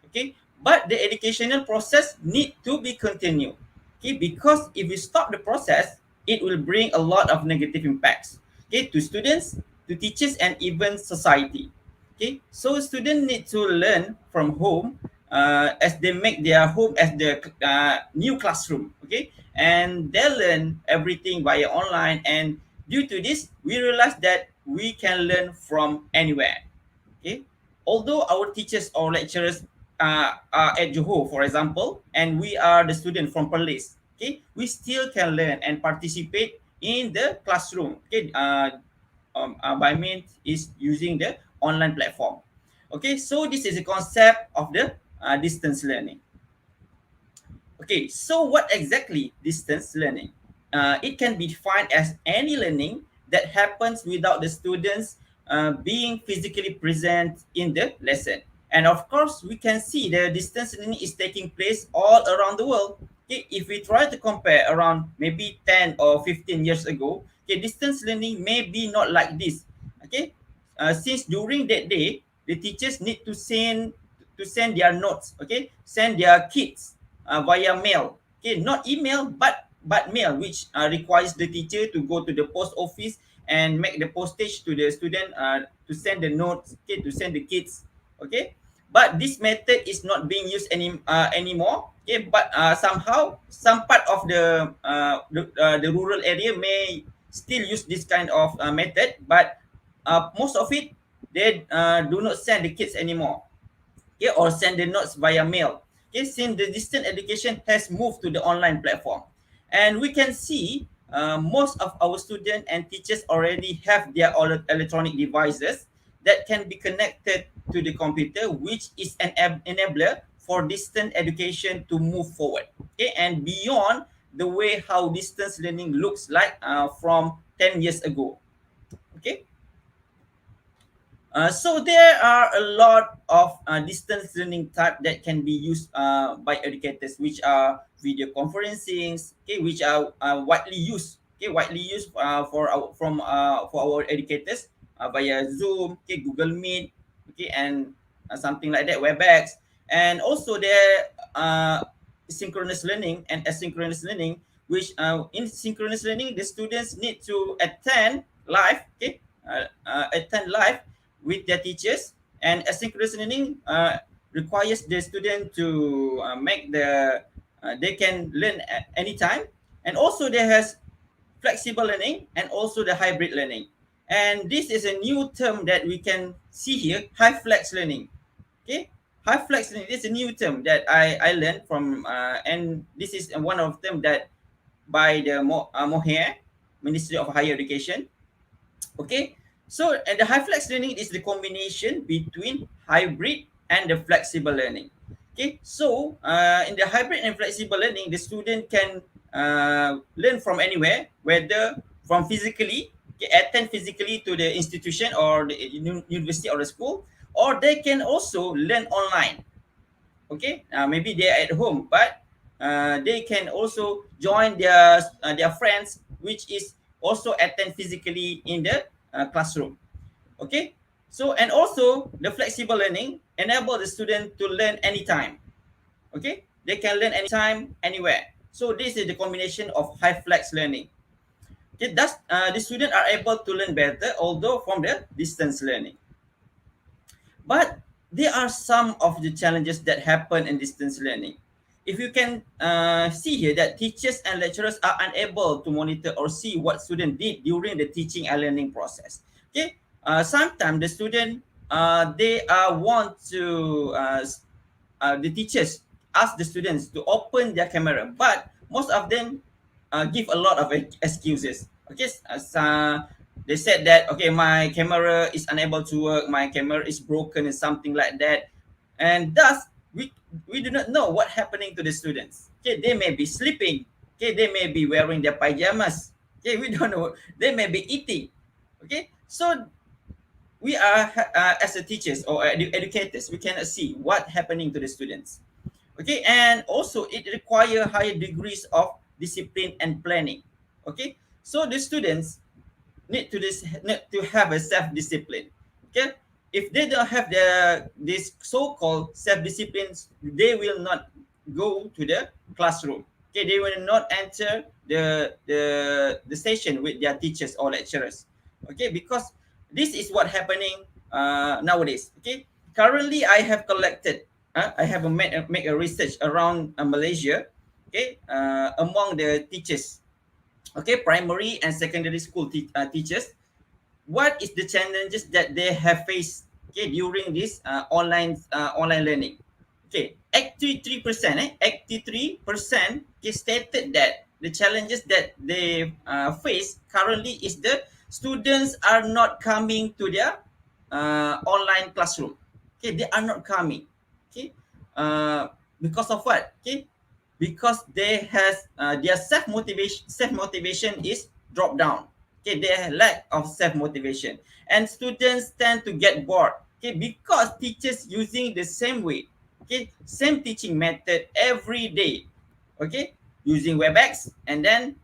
Okay, but the educational process need to be continued. Okay, because if we stop the process, it will bring a lot of negative impacts, okay, to students, to teachers, and even society. Okay, so students need to learn from home as they make their home as the new classroom. Okay, and they learn everything via online, and due to this we realize that we can learn from anywhere. Okay, although our teachers or lecturers are at Johor, for example, and we are the student from Perlis, okay, we still can learn and participate in the classroom. Okay, by means is using the online platform. Okay, so this is a concept of the distance learning. Okay, so what exactly distance learning? It can be defined as any learning that happens without the students being physically present in the lesson. And of course, we can see the distance learning is taking place all around the world. Okay, if we try to compare around maybe 10 or 15 years ago, okay, distance learning may be not like this. Okay, since during that day, the teachers need to send their notes, okay, send their kids via mail, okay, not email but but mail, which requires the teacher to go to the post office and make the postage to the student, to send the notes, okay, to send the kids, okay. But this method is not being used anymore, okay. But somehow some part of the rural area may still use this kind of method, but most of it, they do not send the kids anymore, okay, or send the notes via mail, okay, since the distant education has moved to the online platform. And we can see most of our students and teachers already have their electronic devices that can be connected to the computer, which is an enabler for distant education to move forward, okay, and beyond the way how distance learning looks like from 10 years ago, okay. So there are a lot of distance learning type that can be used by educators, which are video conferencing, okay, which are widely used, okay, widely used for our educators via Zoom, okay, Google Meet, okay, and something like that, WebEx, and also there synchronous learning and asynchronous learning, which in synchronous learning the students need to attend live, okay, attend live with their teachers, and asynchronous learning requires the student to make they can learn at any time. And also there has flexible learning and also the hybrid learning, and this is a new term that we can see here, high flex learning, okay. High flex learning, this is a new term that I learned from and this is one of them that by the Mohair Ministry of Higher Education, okay. So and the high flex learning is the combination between hybrid and the flexible learning, okay. So in the hybrid and flexible learning, the student can learn from anywhere, whether from physically, okay, attend physically to the institution or the university or the school, or they can also learn online, okay. Maybe they're at home, but they can also join their friends, which is also attend physically in the classroom, okay. So and also the flexible learning enable the student to learn anytime, okay. They can learn anytime, anywhere. So this is the combination of high flex learning, okay. Thus the students are able to learn better, although from the distance learning. But there are some of the challenges that happen in distance learning. If you can see here that teachers and lecturers are unable to monitor or see what students did during the teaching and learning process. Okay, sometimes the student they want to the teachers ask the students to open their camera, but most of them give a lot of excuses. Okay, they said that okay, my camera is unable to work, my camera is broken, and something like that, and thus we do not know what happening to the students. Okay, they may be sleeping. Okay, they may be wearing their pajamas. Okay, we don't know. They may be eating. Okay, so we are as a teachers or educators, we cannot see what happening to the students, okay. And also it require higher degrees of discipline and planning, okay. So the students need to have a self-discipline, okay. If they don't have this so-called self-discipline, they will not go to the classroom, okay. They will not enter the session with their teachers or lecturers, okay, because this is what happening nowadays, okay. Currently I have collected I have make a research around Malaysia, okay, among the teachers, okay, primary and secondary school teachers. What is the challenges that they have faced, okay, during this online learning? Okay, 83%, 83% stated that the challenges that they face currently is the students are not coming to their online classroom. Okay, they are not coming. Okay, because of what? Okay, because they has their self motivation is dropped down. Okay, they lack of self motivation, and students tend to get bored. Okay, because teachers using the same way, okay, same teaching method every day, okay, using WebEx, and then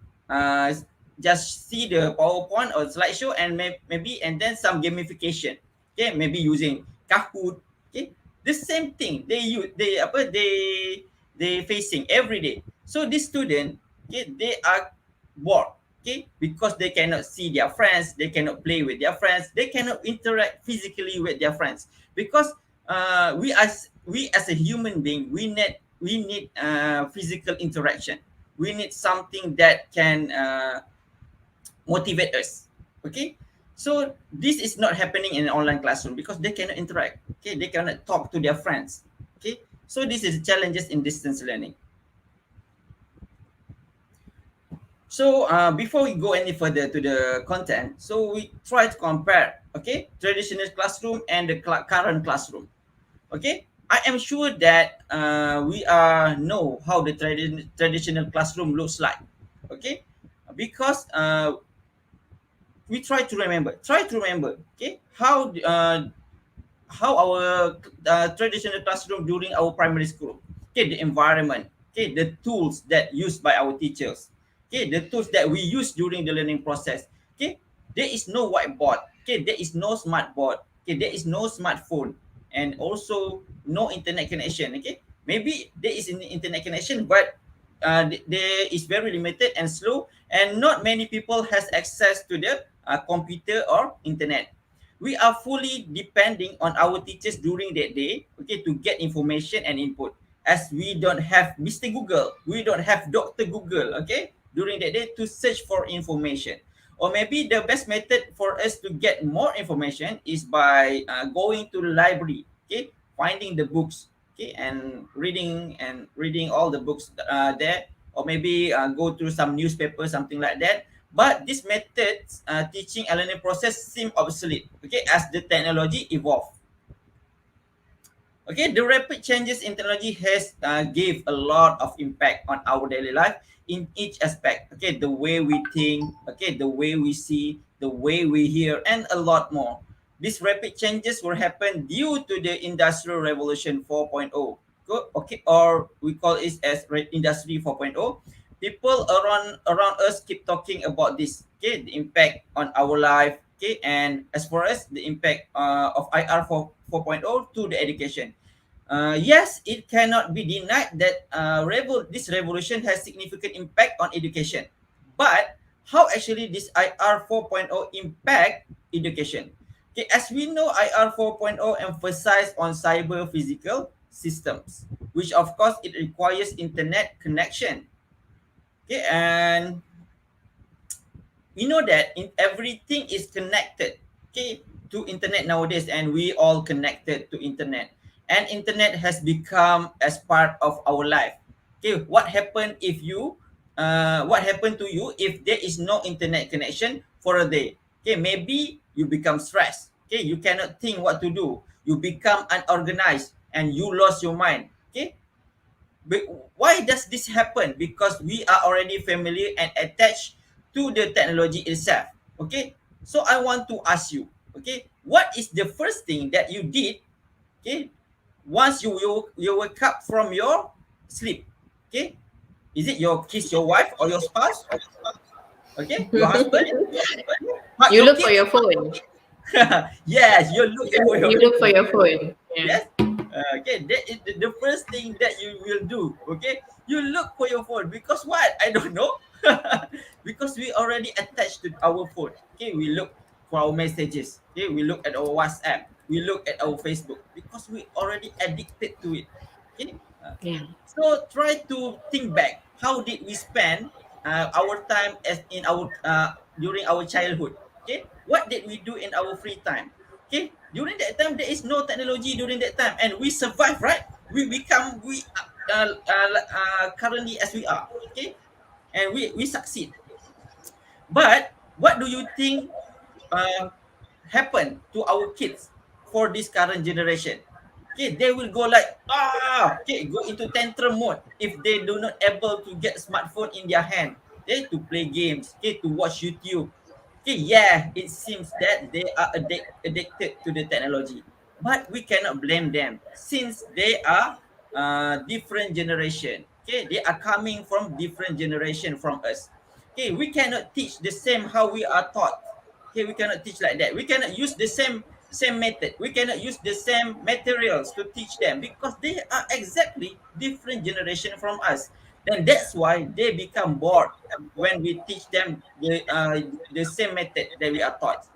just see the PowerPoint or slideshow, and maybe and then some gamification, okay, maybe using Kahoot, okay, the same thing they use they facing every day. So this student Okay, they are bored. Okay, because they cannot see their friends, they cannot play with their friends, they cannot interact physically with their friends. Because we as a human being, we need physical interaction. We need something that can motivate us. Okay, so this is not happening in an online classroom because they cannot interact. Okay, they cannot talk to their friends. Okay, so this is challenges in distance learning. So before we go any further to the content, so we try to compare, okay, traditional classroom and the current classroom. Okay, I am sure that we know how the traditional classroom looks like. Okay, because we try to remember, okay, how our traditional classroom during our primary school. Okay, the environment, okay, the tools that used by our teachers, okay, the tools that we use during the learning process. Okay, there is no whiteboard, okay, there is no smart board, okay, there is no smartphone, and also no internet connection. Okay, maybe there is an internet connection, but there is very limited and slow, and not many people has access to the computer or internet. We are fully depending on our teachers during that day, okay, to get information and input, as we don't have Mr. Google, we don't have Dr. Google, okay, during that day to search for information. Or maybe the best method for us to get more information is by going to the library, okay, finding the books, okay, and reading all the books there, or maybe go through some newspaper, something like that. But these methods teaching and learning process seem obsolete, okay, as the technology evolve. Okay, the rapid changes in technology has gave a lot of impact on our daily life in each aspect. Okay, the way we think, okay, the way we see, the way we hear, and a lot more. These rapid changes will happen due to the Industrial Revolution 4.0. Okay, or we call it as Industri 4.0. People around us keep talking about this. Okay, the impact on our life. Okay, and as far as the impact of IR 4.0 to the education. Yes, it cannot be denied that this revolution has significant impact on education. But how actually this IR 4.0 impact education? Okay, as we know, IR 4.0 emphasize on cyber physical systems, which of course it requires internet connection. Okay, and we know that everything is connected, okay, to internet nowadays, and we all connected to internet, and internet has become as part of our life. Okay, what happened to you if there is no internet connection for a day? Okay, maybe you become stressed. Okay, you cannot think what to do, you become unorganized, and you lost your mind. Okay, but why does this happen? Because we are already familiar and attached to the technology itself. Okay, so I want to ask you, okay, what is the first thing that you did, okay, once you wake up from your sleep? Okay, is it your kiss your wife or your spouse? Okay, your husband? Hug You your look for kids? your phone. Yes, you're looking for your You look for your phone. Yeah. yes. Okay, that is the first thing that you will do. Okay, you look for your phone because what? I don't know. Because we already attached to our phone. Okay, we look for our messages. Okay, we look at our WhatsApp. We look at our Facebook because we already addicted to it. Okay, Yeah. so try to think back. How did we spend our time as in our during our childhood? Okay, what did we do in our free time? Okay, during that time there is no technology during that time, and we survive, right? We currently as we are. Okay, and we succeed. But what do you think uh, happen to our kids for this current generation? Okay, they will go like okay, go into tantrum mode if they do not able to get smartphone in their hand. Okay, to play games, okay, to watch YouTube. Okay, yeah, it seems that they are addicted to the technology, but we cannot blame them since they are different generation. Okay, they are coming from different generation from us. Okay, we cannot teach the same how we are taught. Okay, we cannot teach like that. We cannot use the same method. We cannot use the same materials to teach them because they are exactly different generation from us. Then that's why they become bored when we teach them the same method that we are taught.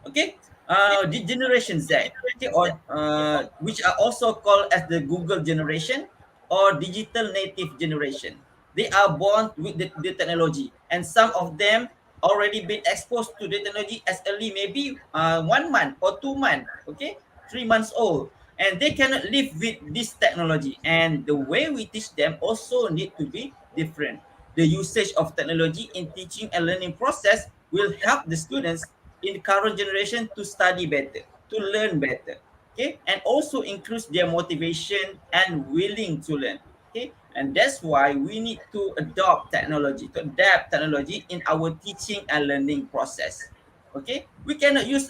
Okay, the generation Z, okay, or which are also called as the Google generation or digital native generation. They are born with the technology, and some of them already been exposed to the technology as early maybe 1 month or 2 months, okay, 3 months old, and they cannot live with this technology. And the way we teach them also need to be different. The usage of technology in teaching and learning process will help the students in the current generation to study better, to learn better, okay, and also increase their motivation and willing to learn, okay. And that's why we need to adapt technology in our teaching and learning process, okay. We cannot use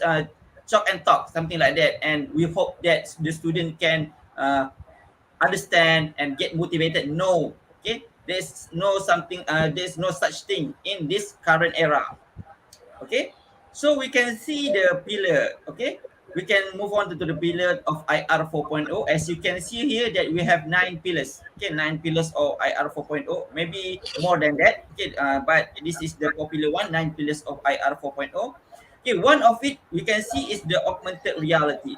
chalk and talk, something like that, and we hope that the student can understand and get motivated. No, okay, there's no such thing in this current era. Okay, so we can see the pillar. Okay, we can move on to the pillar of IR 4.0. As you can see here that we have 9 pillars. Okay, 9 pillars of IR 4.0, maybe more than that. Okay, but this is the popular one, 9 pillars of IR 4.0. Okay, one of it we can see is the augmented reality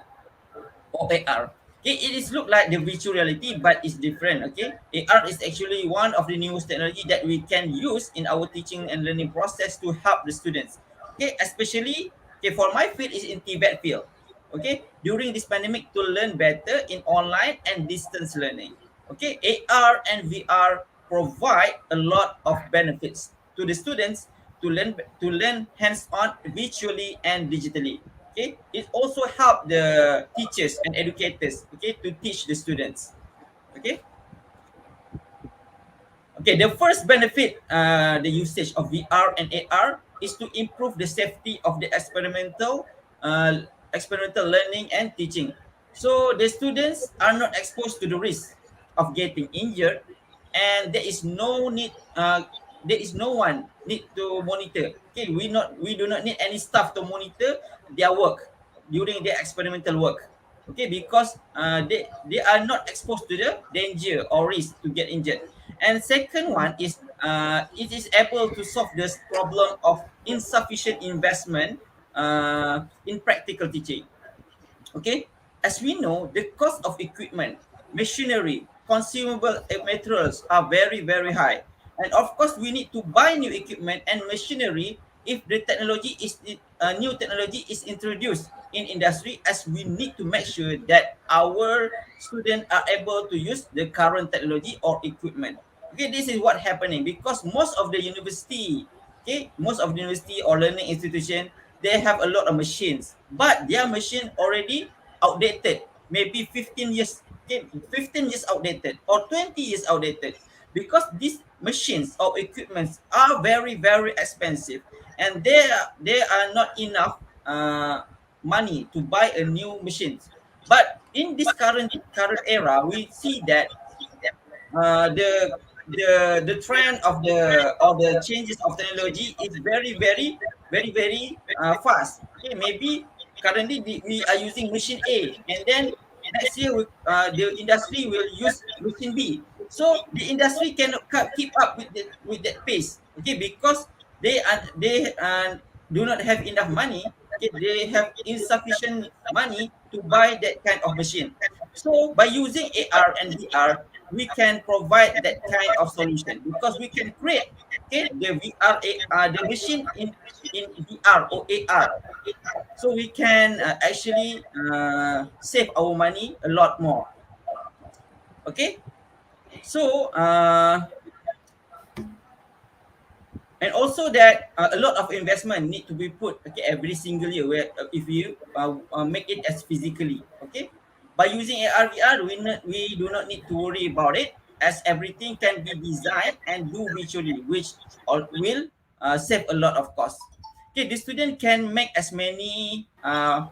or AR. Okay, it is look like the virtual reality, but it's different. Okay, AR is actually one of the newest technology that we can use in our teaching and learning process to help the students. Okay, especially okay for my field is in Tibet field. Okay, during this pandemic to learn better in online and distance learning. Okay, AR and VR provide a lot of benefits to the students to learn hands-on virtually and digitally. Okay, it also help the teachers and educators, okay, to teach the students. Okay, okay, the first benefit, the usage of VR and AR is to improve the safety of the experimental learning and teaching. So the students are not exposed to the risk of getting injured, and there is no one need to monitor. Okay, we do not need any staff to monitor their work during their experimental work. Okay, because they are not exposed to the danger or risk to get injured. And second one is it is able to solve this problem of insufficient investment in practical teaching. Okay, as we know, the cost of equipment, machinery, consumable materials are very high, and of course, we need to buy new equipment and machinery if the new technology is introduced in industry. As we need to make sure that our students are able to use the current technology or equipment. Okay, this is what happening because most of the university or learning institution, they have a lot of machines, but their machine already outdated, maybe 15 years, okay, 15 years outdated or 20 years outdated, because these machines or equipments are very expensive, and they are not enough money to buy a new machines. But in this current era, we see that uh, the the trend of the changes of technology is very fast. Okay, maybe currently we are using machine A, and then next year the industry will use machine B. So the industry cannot keep up with that pace. Okay, because they do not have enough money. Okay, they have insufficient money to buy that kind of machine. So by using AR and VR, we can provide that kind of solution because we can create, okay, the the machine in VR or AR, so we can actually save our money a lot more. Okay, so and also that a lot of investment need to be put, okay, every single year where if you make it as physically. Okay, by using AR VR, we do not need to worry about it, as everything can be designed and do virtually, which will save a lot of cost. Okay, the student can make as many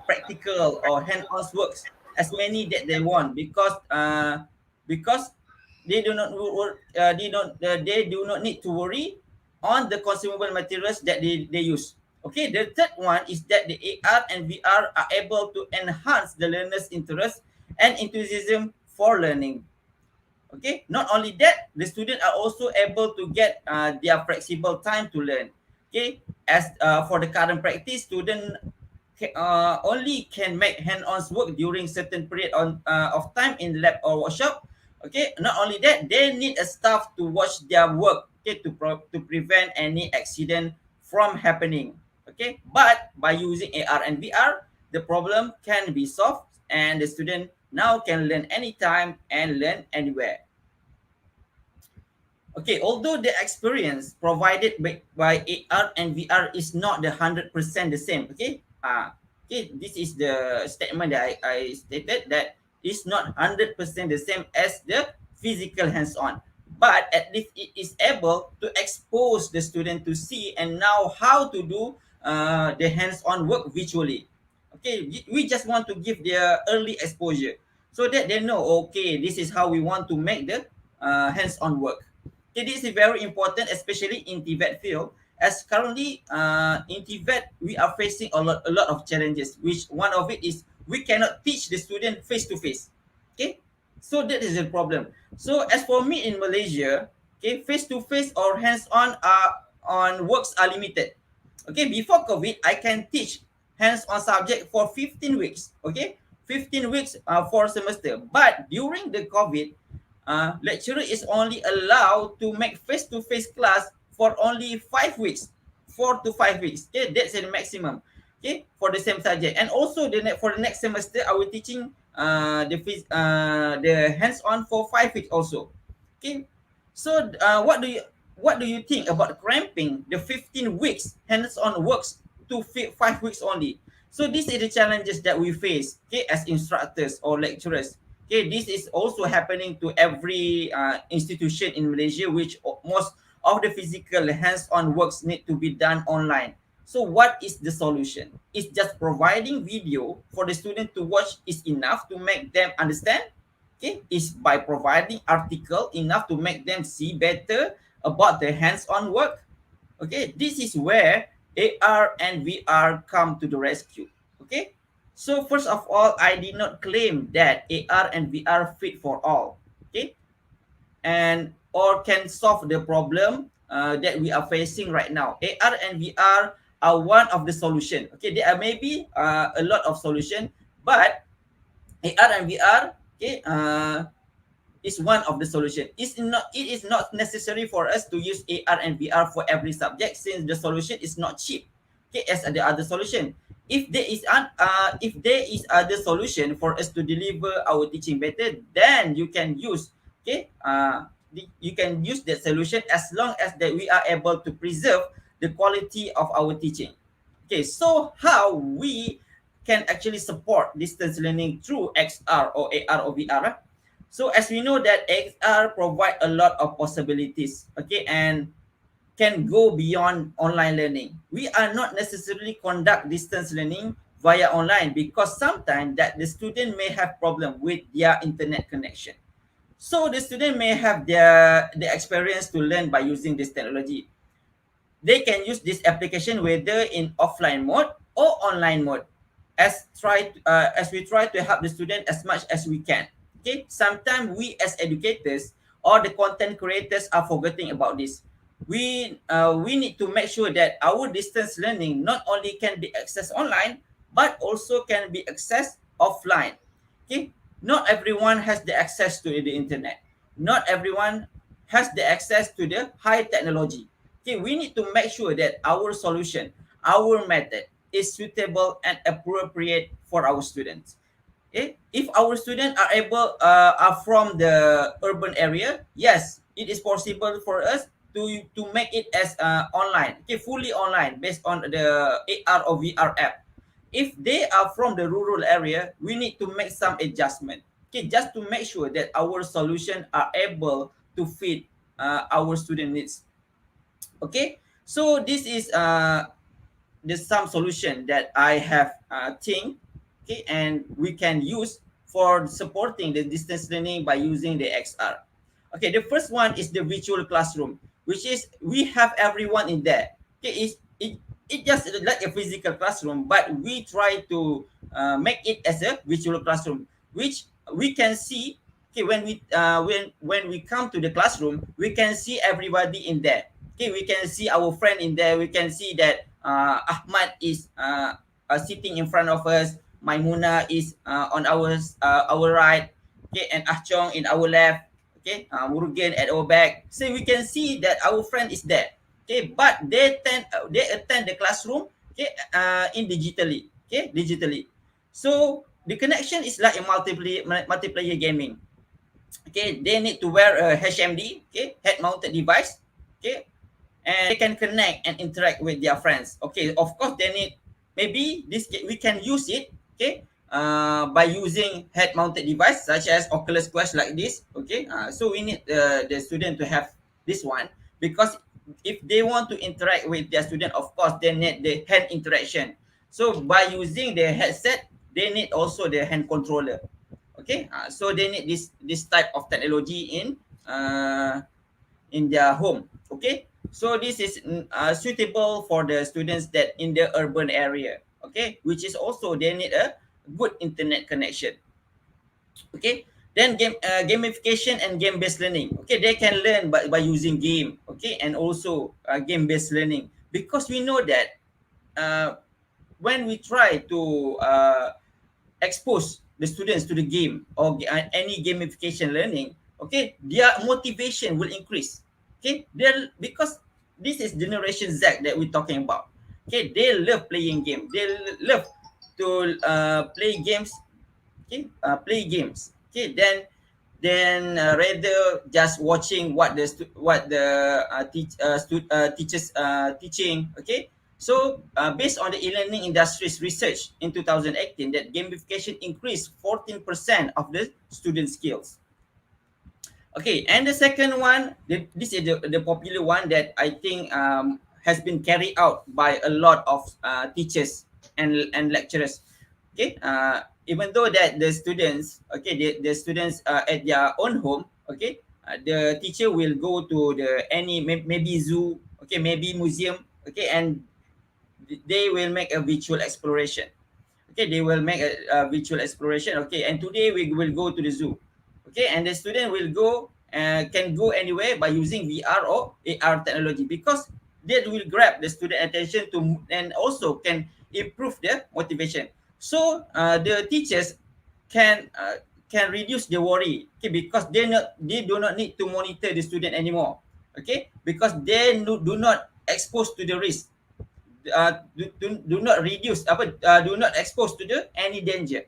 practical or hand-on works as many that they want, because they do not they do not need to worry on the consumable materials that they use. Okay, the third one is that the AR and VR are able to enhance the learner's interest and enthusiasm for learning. Okay, not only that, the students are also able to get their flexible time to learn. Okay, as for the current practice, student only can make hand-on work during certain period of time in lab or workshop. Okay, not only that, they need a staff to watch their work, okay, to prevent any accident from happening. Okay, but by using AR and VR, the problem can be solved, and the student now can learn anytime and learn anywhere. Okay, although the experience provided by AR and VR is not the 100% the same. Okay, okay, this is the statement that I stated, that is not 100% the same as the physical hands-on, but at least it is able to expose the student to see and know how to do the hands-on work visually. Okay, we just want to give their early exposure so that they know, okay, this is how we want to make the hands-on work. Okay, this is very important, especially in TVET field, as currently in TVET we are facing a lot of challenges, which one of it is we cannot teach the student face to face. Okay, so that is the problem. So as for me in Malaysia, okay, face to face or hands on works are limited. Okay, before COVID, I can teach hands-on subject for 15 weeks. Okay, 15 weeks for semester. But during the COVID, lecturer is only allowed to make face-to-face class for only 5 weeks, 4 to 5 weeks. Okay, that's the maximum. Okay, for the same subject. And also for the next semester, I will teaching the hands-on for 5 weeks also. Okay, so what do you think about cramping the 15 weeks hands-on works to 5 weeks only? So these are the challenges that we face, okay, as instructors or lecturers. Okay, this is also happening to every institution in Malaysia, which most of the physical hands-on works need to be done online. So what is the solution? Is just providing video for the student to watch is enough to make them understand? Okay, is by providing article enough to make them see better about the hands-on work? Okay, this is where AR and VR come to the rescue. Okay, so first of all, I did not claim that AR and VR fit for all. Okay, and or can solve the problem that we are facing right now. AR and VR are one of the solution. Okay, there are maybe a lot of solution, but AR and VR, okay, is one of the solution. It is not necessary for us to use AR and VR for every subject, since the solution is not cheap. Okay, as the other solution. If there is other solution for us to deliver our teaching better, then you can use, okay, you can use that solution as long as that we are able to preserve the quality of our teaching. Okay, so how we can actually support distance learning through XR or AR or VR? So as we know that XR provide a lot of possibilities, okay, and can go beyond online learning. We are not necessarily conduct distance learning via online, because sometimes that the student may have problem with their internet connection. So the student may have the experience to learn by using this technology. They can use this application whether in offline mode or online mode, as we try to help the student as much as we can. Okay, sometimes we as educators or the content creators are forgetting about this. We need to make sure that our distance learning not only can be accessed online, but also can be accessed offline. Okay, not everyone has the access to the internet. Not everyone has the access to the high technology. Okay, we need to make sure that our solution, our method is suitable and appropriate for our students. Okay? If our students are from the urban area, yes, it is possible for us to make it as online, okay, fully online based on the AR or VR app. If they are from the rural area, we need to make some adjustment, okay, just to make sure that our solution are able to fit our student needs. Okay, so this is the some solution that I have think, okay, and we can use for supporting the distance learning by using the XR. Okay, the first one is the virtual classroom, which is we have everyone in there. Okay, it just like a physical classroom, but we try to make it as a virtual classroom, which we can see, Okay, when we come to the classroom, we can see everybody in there. Okay, we can see our friend in there. We can see that Ahmad is sitting in front of us. Maimuna is on our right. Okay, and Ah Chong in our left. Okay, Murugan at our back. So we can see that our friend is there. Okay, but they attend the classroom. Okay, in digitally. Okay, digitally. So the connection is like a multiplayer gaming. Okay, they need to wear a HMD, okay, head mounted device, okay, and they can connect and interact with their friends. Okay, of course they need, maybe we can use it, okay, by using head mounted device such as Oculus Quest like this. Okay, so we need the student to have this one, because if they want to interact with their student, of course they need the hand interaction. So by using the headset, they need also the hand controller. Okay, so they need this type of technology in their home. Okay, so this is suitable for the students that in the urban area. Okay, which is also they need a good internet connection. Okay, then gamification and game based learning. Okay, they can learn by using game. Okay, and also game based learning, because we know that when we try to expose the students to the game or any gamification learning, okay, their motivation will increase. Okay, they're, because this is generation Z that we're talking about. Okay, they love playing game. They love to play games. Okay, play games. Okay, then rather just watching what teachers teaching. Okay, so based on the e-learning industry's research in 2018, that gamification increased 14% of the student skills. Okay, and the second one, this is the popular one that I think has been carried out by a lot of teachers and lecturers. Okay, even though that the students, okay, the students at their own home, okay, the teacher will go to the any maybe zoo, okay, maybe museum, okay, and they will make a virtual exploration. Okay, they will make a virtual exploration. Okay, and today we will go to the zoo. Okay, and the student will go can go anywhere by using VR or AR technology, because that will grab the student attention to, and also can improve their motivation. So the teachers can reduce the worry. Okay, because they do not need to monitor the student anymore. Okay, because they do not expose to the risk. Do not reduce do not expose to any danger.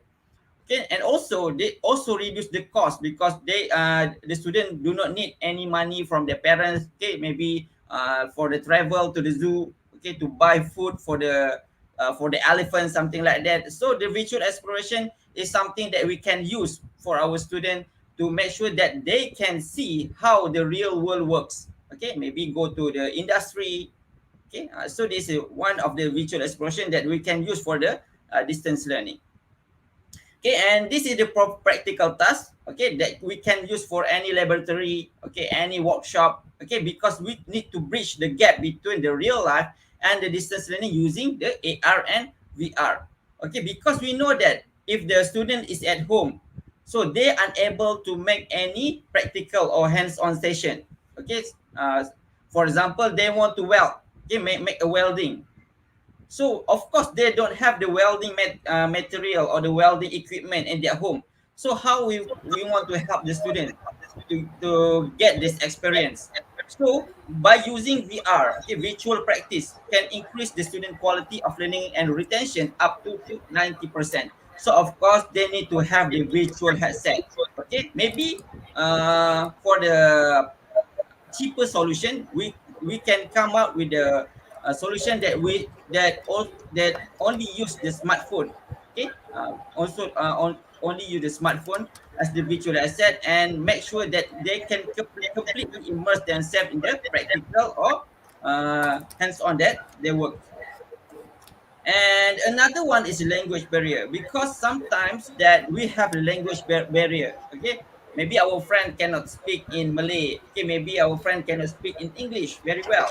Okay, and also they also reduce the cost, because the student do not need any money from their parents. Okay, maybe for the travel to the zoo, okay, to buy food for the elephant, something like that. So the virtual exploration is something that we can use for our student to make sure that they can see how the real world works. Okay, maybe go to the industry. Okay, so this is one of the virtual exploration that we can use for the distance learning. Okay, and this is the practical task, okay, that we can use for any laboratory, okay, any workshop, okay, because we need to bridge the gap between the real life and the distance learning using the AR and VR. Okay, because we know that if the student is at home, so they are unable to make any practical or hands-on session. Okay, for example, they want to weld, okay, make a welding. So of course they don't have the welding material or the welding equipment in their home. So how we want to help the student to get this experience? So by using VR, okay, virtual practice can increase the student quality of learning and retention up to 90%. So of course they need to have the virtual headset. Okay, maybe for the cheaper solution, we can come up with a solution that only use the smartphone. Okay, only use the smartphone as the virtual asset, and make sure that they can completely immerse themselves in the practical or hands-on that they work. And another one is language barrier, because sometimes that we have a language barrier. Okay, maybe our friend cannot speak in Malay. Okay, maybe our friend cannot speak in English very well.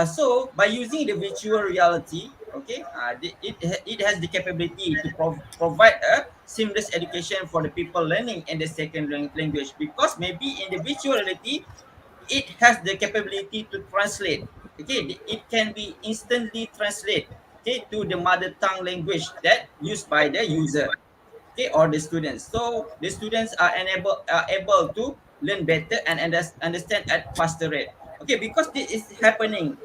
So by using the virtual reality, okay, it has the capability to provide seamless education for the people learning in the second language, because maybe in the virtual reality it has the capability to translate. Okay, it can be instantly translate, okay, to the mother tongue language that used by the user, okay, or the students. So the students are able to learn better and understand at faster rate. Okay, because this is happening.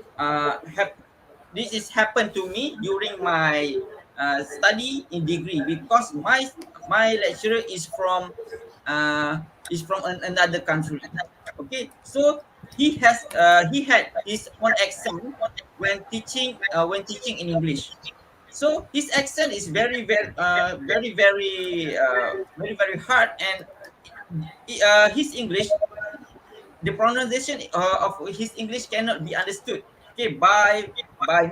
This is happened to me during my study in degree, because my lecturer is from another country. Okay, so he had his own accent when teaching in English. So his accent is very hard, and his English, the pronunciation of his English cannot be understood, okay, by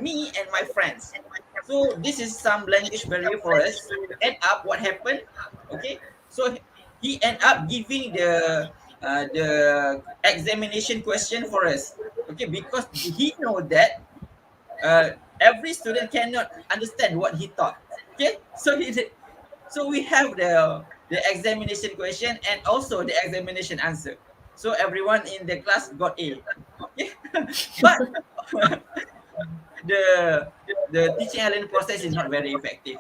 me and my friends. So this is some language barrier for us. So end up what happened, okay? So he end up giving the examination question for us, okay, because he know that every student cannot understand what he taught. Okay, so so we have the examination question and also the examination answer. So everyone in the class got A. Okay, but the the teaching and learning process is not very effective.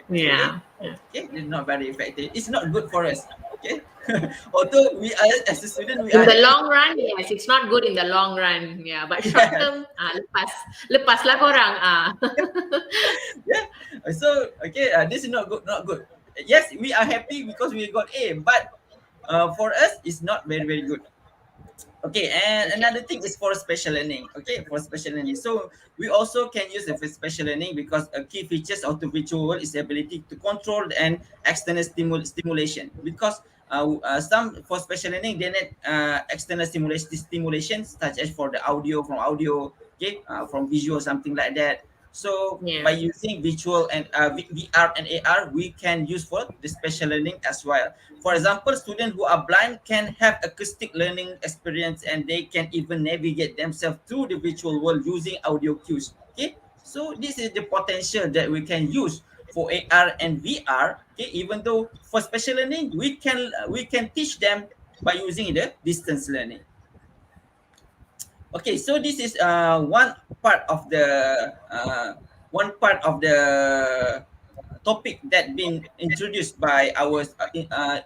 Okay, Yeah. Yeah. okay, it's not very effective. It's not good for us. Okay, although we are as a student we In are the happy. long run, yes, it's not good in the long run. Yeah, but short term, lepas lah korang. Yeah. So okay, this is not good. Not good. Yes, we are happy because we got A, but for us, it's not very good. Okay, and Okay. another thing is for special learning. Okay, for special learning. So we also can use it for special learning because a key features of the virtual world is the ability to control and external stimulation. Because some for special learning they need external stimulations such as for the audio from audio, okay, from visual something like that. So Yeah. by using virtual and VR and AR, we can use for the special learning as well. For example, students who are blind can have acoustic learning experience, and they can even navigate themselves through the virtual world using audio cues. Okay, so this is the potential that we can use for AR and VR. Okay, even though for special learning, we can teach them by using the distance learning. Okay, so this is part of the uh, one part of the topic that been introduced by our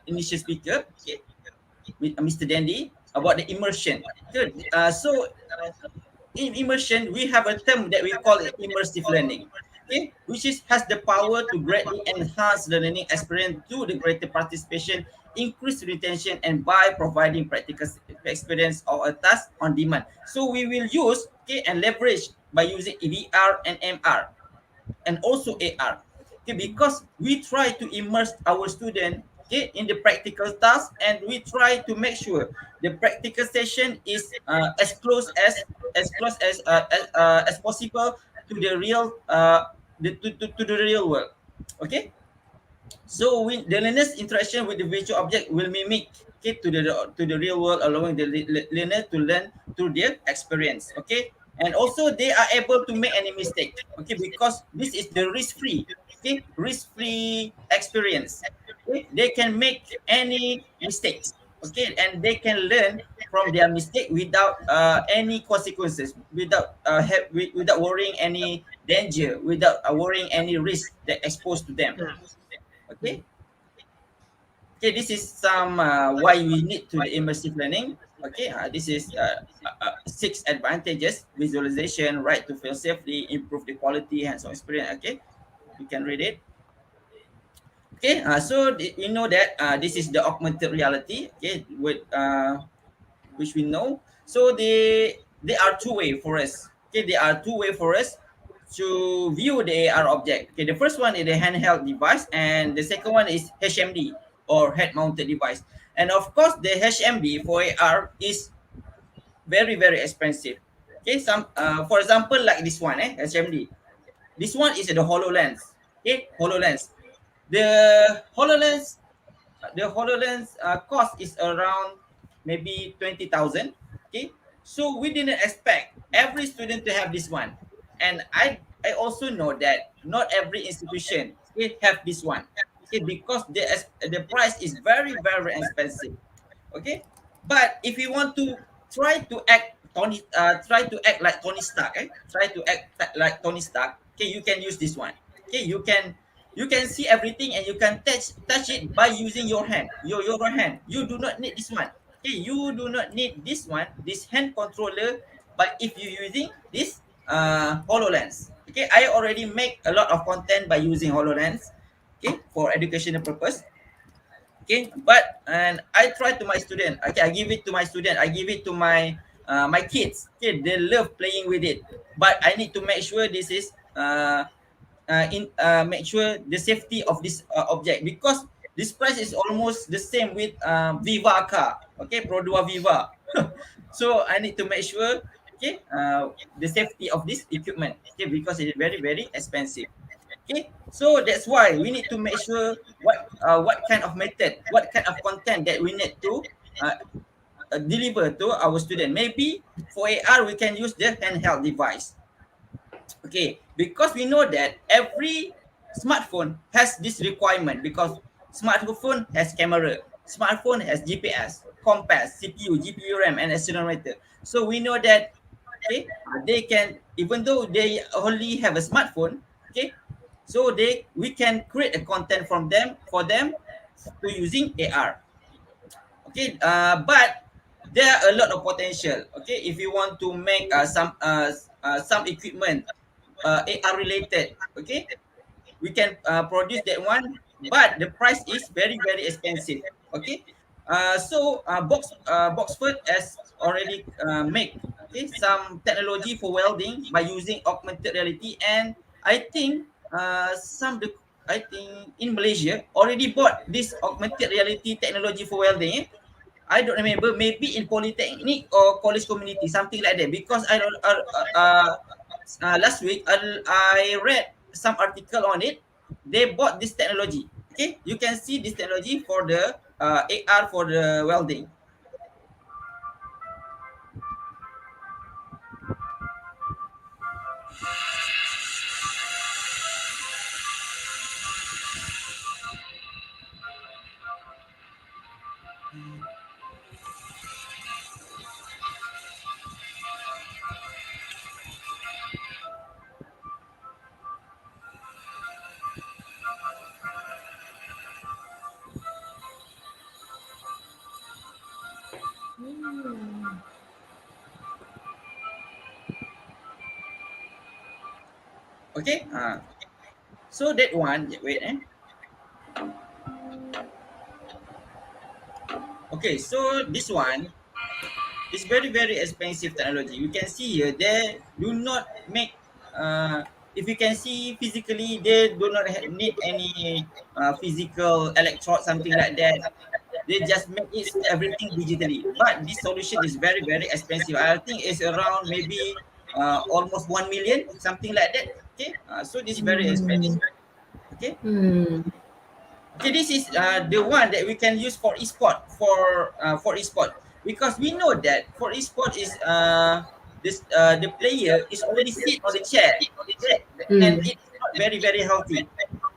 initial speaker, okay, with Mr. Dandy, about the immersion. Good. So in immersion, we have a term that we call it immersive learning, okay, which is has the power to greatly enhance the learning experience through the greater participation, increase retention, and by providing practical experience or a task on demand. So we will use, okay, and leverage by using VR and MR and also AR. Okay, because we try to immerse our student, okay, in the practical task, and we try to make sure the practical session is as possible to the real to the real world. Okay, so the learner's interaction with the virtual object will mimic, okay, to the real world, allowing the learner to learn through their experience. Okay, and also they are able to make any mistake. Okay, because this is the risk-free, okay, risk-free experience. Okay, they can make any mistakes. Okay, and they can learn from their mistake without any consequences, without worrying any danger, without worrying any risk that exposed to them. Yeah. Okay. Okay, this is some why we need to the immersive learning. Okay, this is six advantages: visualization, right to feel safely, improve the quality, hands-on experience. Okay, you can read it. Okay, so we know that this is the augmented reality. Okay, with which we know. So they are two-way for us. Okay, they are two-way for us to view the AR object. Okay, the first one is the handheld device, and the second one is HMD or head-mounted device. And of course, the HMD for AR is very expensive. Okay, some for example like this one, HMD. This one is the HoloLens. Okay, HoloLens. The HoloLens the HoloLens cost is around maybe 20,000. Okay, so we didn't expect every student to have this one, and I also know that not every institution, okay, have this one. Okay, because the price is very very expensive. Okay, but if you want to try to act like Tony Stark, try to act like Tony Stark. Okay, you can use this one. Okay, you can see everything and you can touch it by using your hand, your right hand. You do not need this one. Okay, you do not need this one, this hand controller. But if you using this HoloLens, okay, I already make a lot of content by using HoloLens. Okay, for educational purpose. Okay, but and I try to my student. Okay, I give it to my student, I give it to my kids. Okay, they love playing with it, but I need to make sure this is in make sure the safety of this object, because this price is almost the same with Viva car. Okay, Produa Viva. So I need to make sure, okay, the safety of this equipment. Okay, because it is very very expensive. Okay, so that's why we need to make sure what kind of method, what kind of content that we need to deliver to our student. Maybe for AR we can use the handheld device. Okay, because we know that every smartphone has this requirement, because smartphone has camera, smartphone has GPS, compass, CPU, GPU, RAM, and accelerometer. So we know that, okay, they can, even though they only have a smartphone, okay, so we can create a content from them for them to using AR. Okay, but there are a lot of potential. Okay, if you want to make some equipment AR related, okay, we can produce that one, but the price is very very expensive. Okay, Boxford has already make, okay, some technology for welding by using augmented reality, and I think I think in Malaysia already bought this augmented reality technology for welding. I don't remember, maybe in Polytechnic or Kolej Komuniti, something like that. Because I don't. Last week I read some article on it. They bought this technology. Okay, you can see this technology for the AR for the welding. Okay, so that one. Wait, Okay, so this one is very very expensive technology. You can see here they do not make. If you can see physically, they do not need any physical electrode, something like that. They just make it everything digitally. But this solution is very very expensive. I think it's around maybe almost 1 million, something like that. Okay, so this is very expensive. Okay, Hmm. okay, this is the one that we can use for esport, for esport, because we know that for esport is the player is already sit on the chair, okay, and Hmm. it's not very very healthy.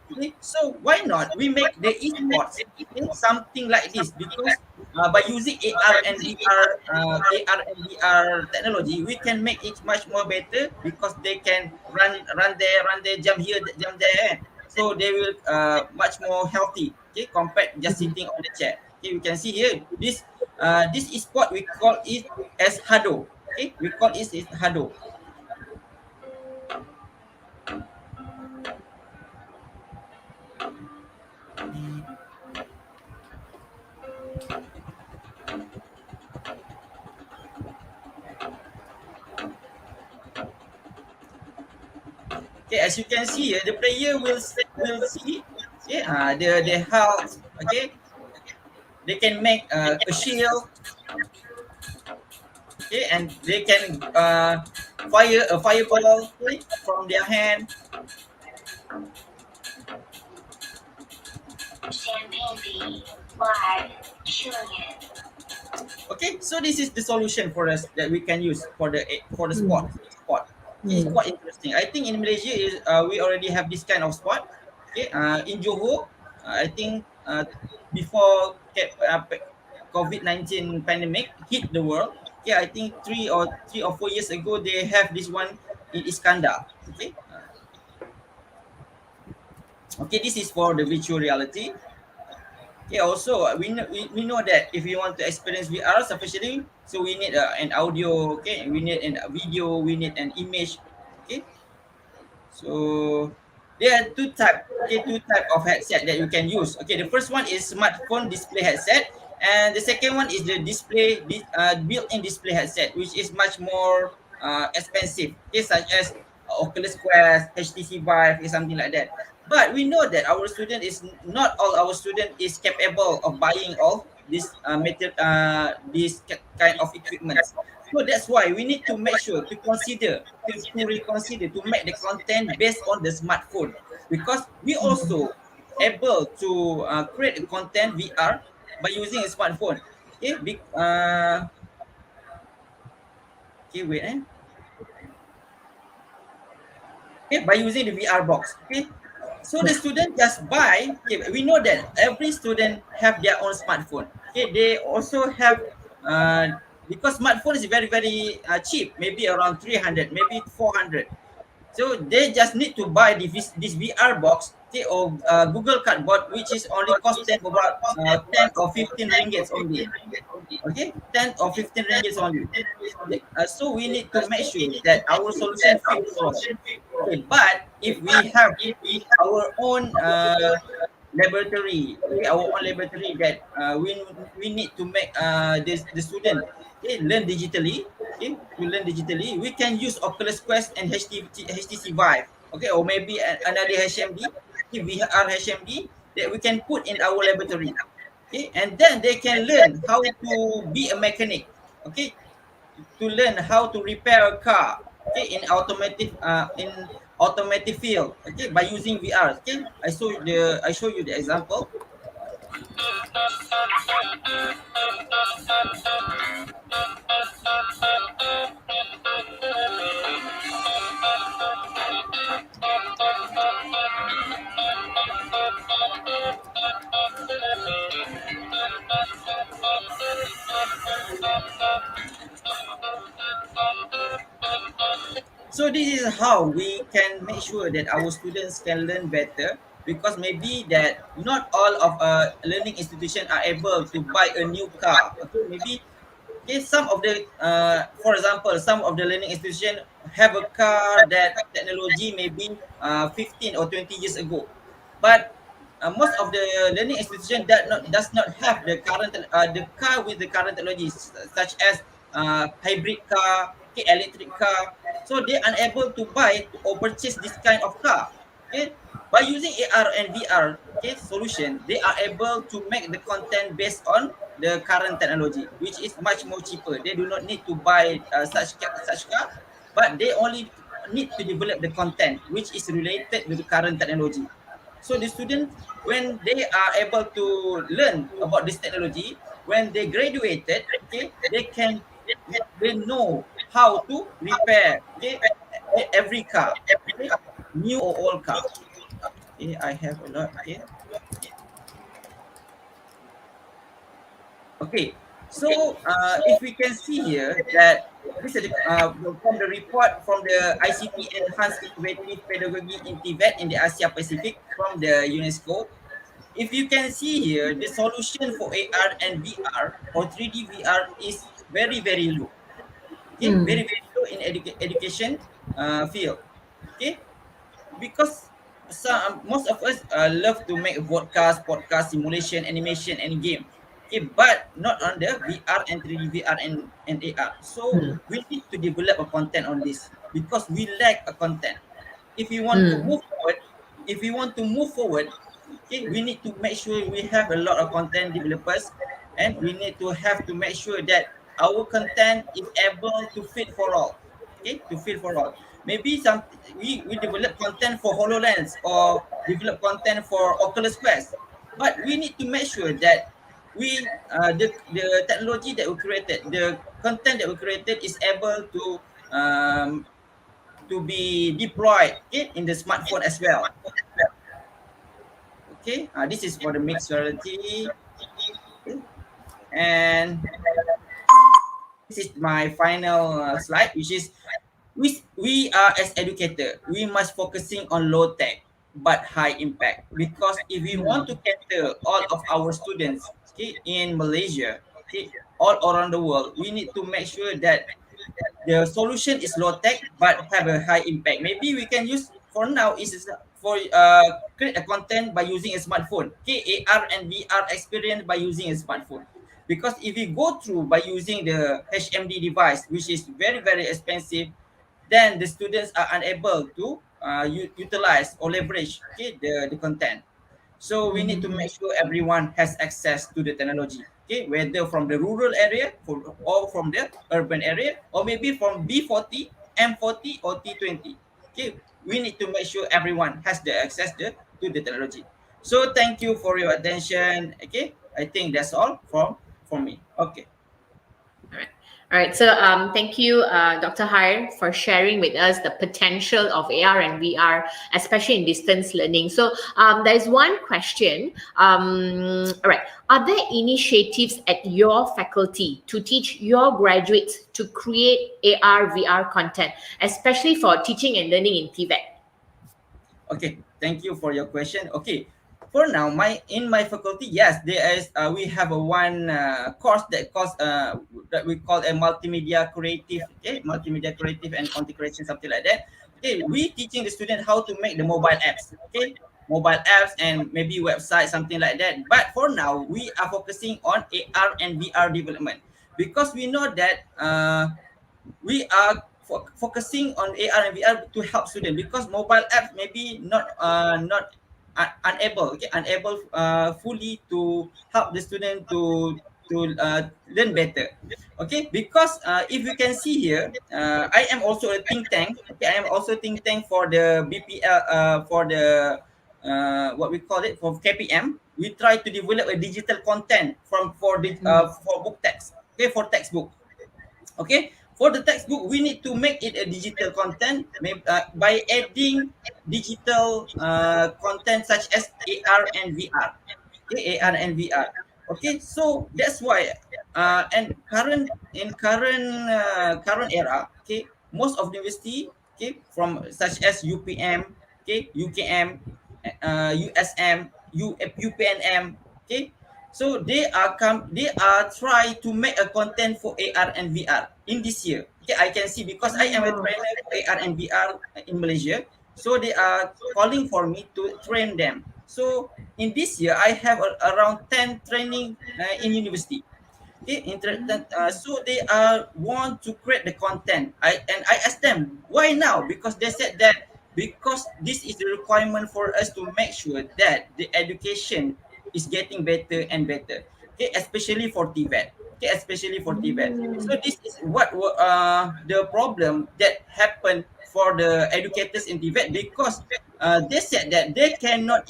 Okay, so why not we make the esports, okay, something like this, because by using AR and VR technology, we can make it much more better, because they can run there, jump here, jump there. So they will much more healthy, okay, compared just sitting on the chair. Okay, we can see here this esport we call it as hado. Okay, we call it as hado. Okay, as you can see here, the player will see, okay, the health. Okay, they can make a shield. Okay, and they can fire a fireball, okay, from their hand. Okay, so this is the solution for us that we can use for the Hmm. sport. Okay, it's Hmm. quite interesting. I think in Malaysia is we already have this kind of sport. Okay, in Johor, I think before COVID-19 pandemic hit the world. Okay, I think 3 or 4 years ago they have this one in Iskandar. Okay, okay, this is for the virtual reality. Okay, also we know that if we want to experience VR sufficiently, so we need an audio. Okay, we need a video, we need an image. Okay, so there are two type of headset that you can use. Okay, the first one is smartphone display headset, and the second one is the built-in display headset, which is much more expensive. Okay, such as Oculus Quest, HTC Vive, or something like that. But we know that our student is not all our student is capable of buying all kind of equipments. So that's why we need to make sure to consider to reconsider to make the content based on the smartphone, because we also able to create a content VR by using a smartphone. Okay, okay, wait, okay, by using the VR box. Okay, so the student just buy. Okay, we know that every student have their own smartphone. Okay, they also have because smartphone is very cheap, maybe around 300, maybe 400. So they just need to buy this VR box, okay, or Google Cardboard, which is only cost them about 10 or 15 ringgits only. Okay, 10 or 15 ringgits only. Okay, so we need to make sure that our solution fit for all. Okay, but if we have our own laboratory, okay, our own laboratory that we need to make the student, okay, learn digitally. Okay, to learn digitally, we can use Oculus Quest and HTC Vive. Okay, or maybe another HMD, okay, VR HMD that we can put in our laboratory. Okay, and then they can learn how to be a mechanic. Okay, to learn how to repair a car. Okay, in automotive field. Okay, by using VR. Okay, I show you the example. So this is how we can make sure that our students can learn better, because maybe that not all of learning institution are able to buy a new car. Okay, maybe, okay, some of the for example, some of the learning institution have a car that technology maybe 15 or 20 years ago, but most of the learning institution does not have the car with the current technologies, such as hybrid car, okay, electric car. So they unable to buy or purchase this kind of car. Okay, by using AR and VR, okay, solution, they are able to make the content based on the current technology, which is much more cheaper. They do not need to buy such car, but they only need to develop the content which is related with the current technology. So the students, when they are able to learn about this technology, when they graduated, okay, they know how to repair, okay, every car, okay, new or old car. Okay, I have a lot. Okay. Okay, so if we can see here that this is from the report from the ICT Enhanced Innovative Pedagogy in Tibet in the Asia Pacific from the UNESCO. If you can see here, the solution for AR and VR or 3D VR is very low. Okay, very low in education field. Okay, because most of us love to make podcast, simulation, animation, and game. Okay, but not on the VR and 3D VR and AR. So we need to develop a content on this because we lack a content. If we want to move forward, okay, we need to make sure we have a lot of content developers, and we need to have to make sure that our content is able to fit for all. Okay, to fit for all. Maybe we develop content for HoloLens or develop content for Oculus Quest, but we need to make sure that the technology that we created, the content that we created is able to be deployed, okay, in the smartphone as well. Okay, this is for the mixed reality. Okay. And this is my final slide, which is we are as educator, we must focusing on low tech but high impact, because if we want to cater all of our students, okay, in Malaysia, okay, all around the world, we need to make sure that the solution is low tech but have a high impact. Maybe we can use for now is for create a content by using a smartphone. Okay, AR and VR experience by using a smartphone. Because if we go through by using the HMD device, which is very very expensive, then the students are unable to utilize or leverage, okay, the content. So we need to make sure everyone has access to the technology. Okay, whether from the rural area or from the urban area, or maybe from B40, M40, or T20. Okay, we need to make sure everyone has the access to the technology. So thank you for your attention. Okay, I think that's all from me. Okay. All right. All right. So thank you, Dr. Har, for sharing with us the potential of AR and VR, especially in distance learning. So there's one question. All right. Are there initiatives at your faculty to teach your graduates to create AR, VR content, especially for teaching and learning in TVET? Okay, thank you for your question. Okay, for now, my faculty, yes, there is. We have a one course that we call a multimedia creative. Okay, multimedia creative and content creation, something like that. Okay, we teaching the student how to make the mobile apps. Okay, mobile apps and maybe website, something like that. But for now, we are focusing on AR and VR development, because we know that we are focusing on AR and VR to help students, because mobile apps maybe not unable, okay, unable fully to help the student to learn better. Okay, because if you can see here, I am also a think tank. Okay, I am also think tank for the BPL, for the what we call it, for KPM. We try to develop a digital content for book text. Okay, for textbook. Okay, for the textbook we need to make it a digital content, by adding digital content such as AR and VR. Okay, AR and VR. Okay, so that's why and current era, okay, most of the university, okay, from such as UPM, okay, UKM, USM, UPNM, okay, so they are try to make a content for AR and VR in this year. Okay, I can see because I am a trainer for AR and VR in Malaysia. So they are calling for me to train them. So in this year, I have around 10 training in university. Okay, so they want to create the content. I asked them why now, because they said that because this is the requirement for us to make sure that the education is getting better and better. Okay, especially for TVET. Okay, especially for TVET. So this is what the problem that happened for the educators in TVET, because they said that they cannot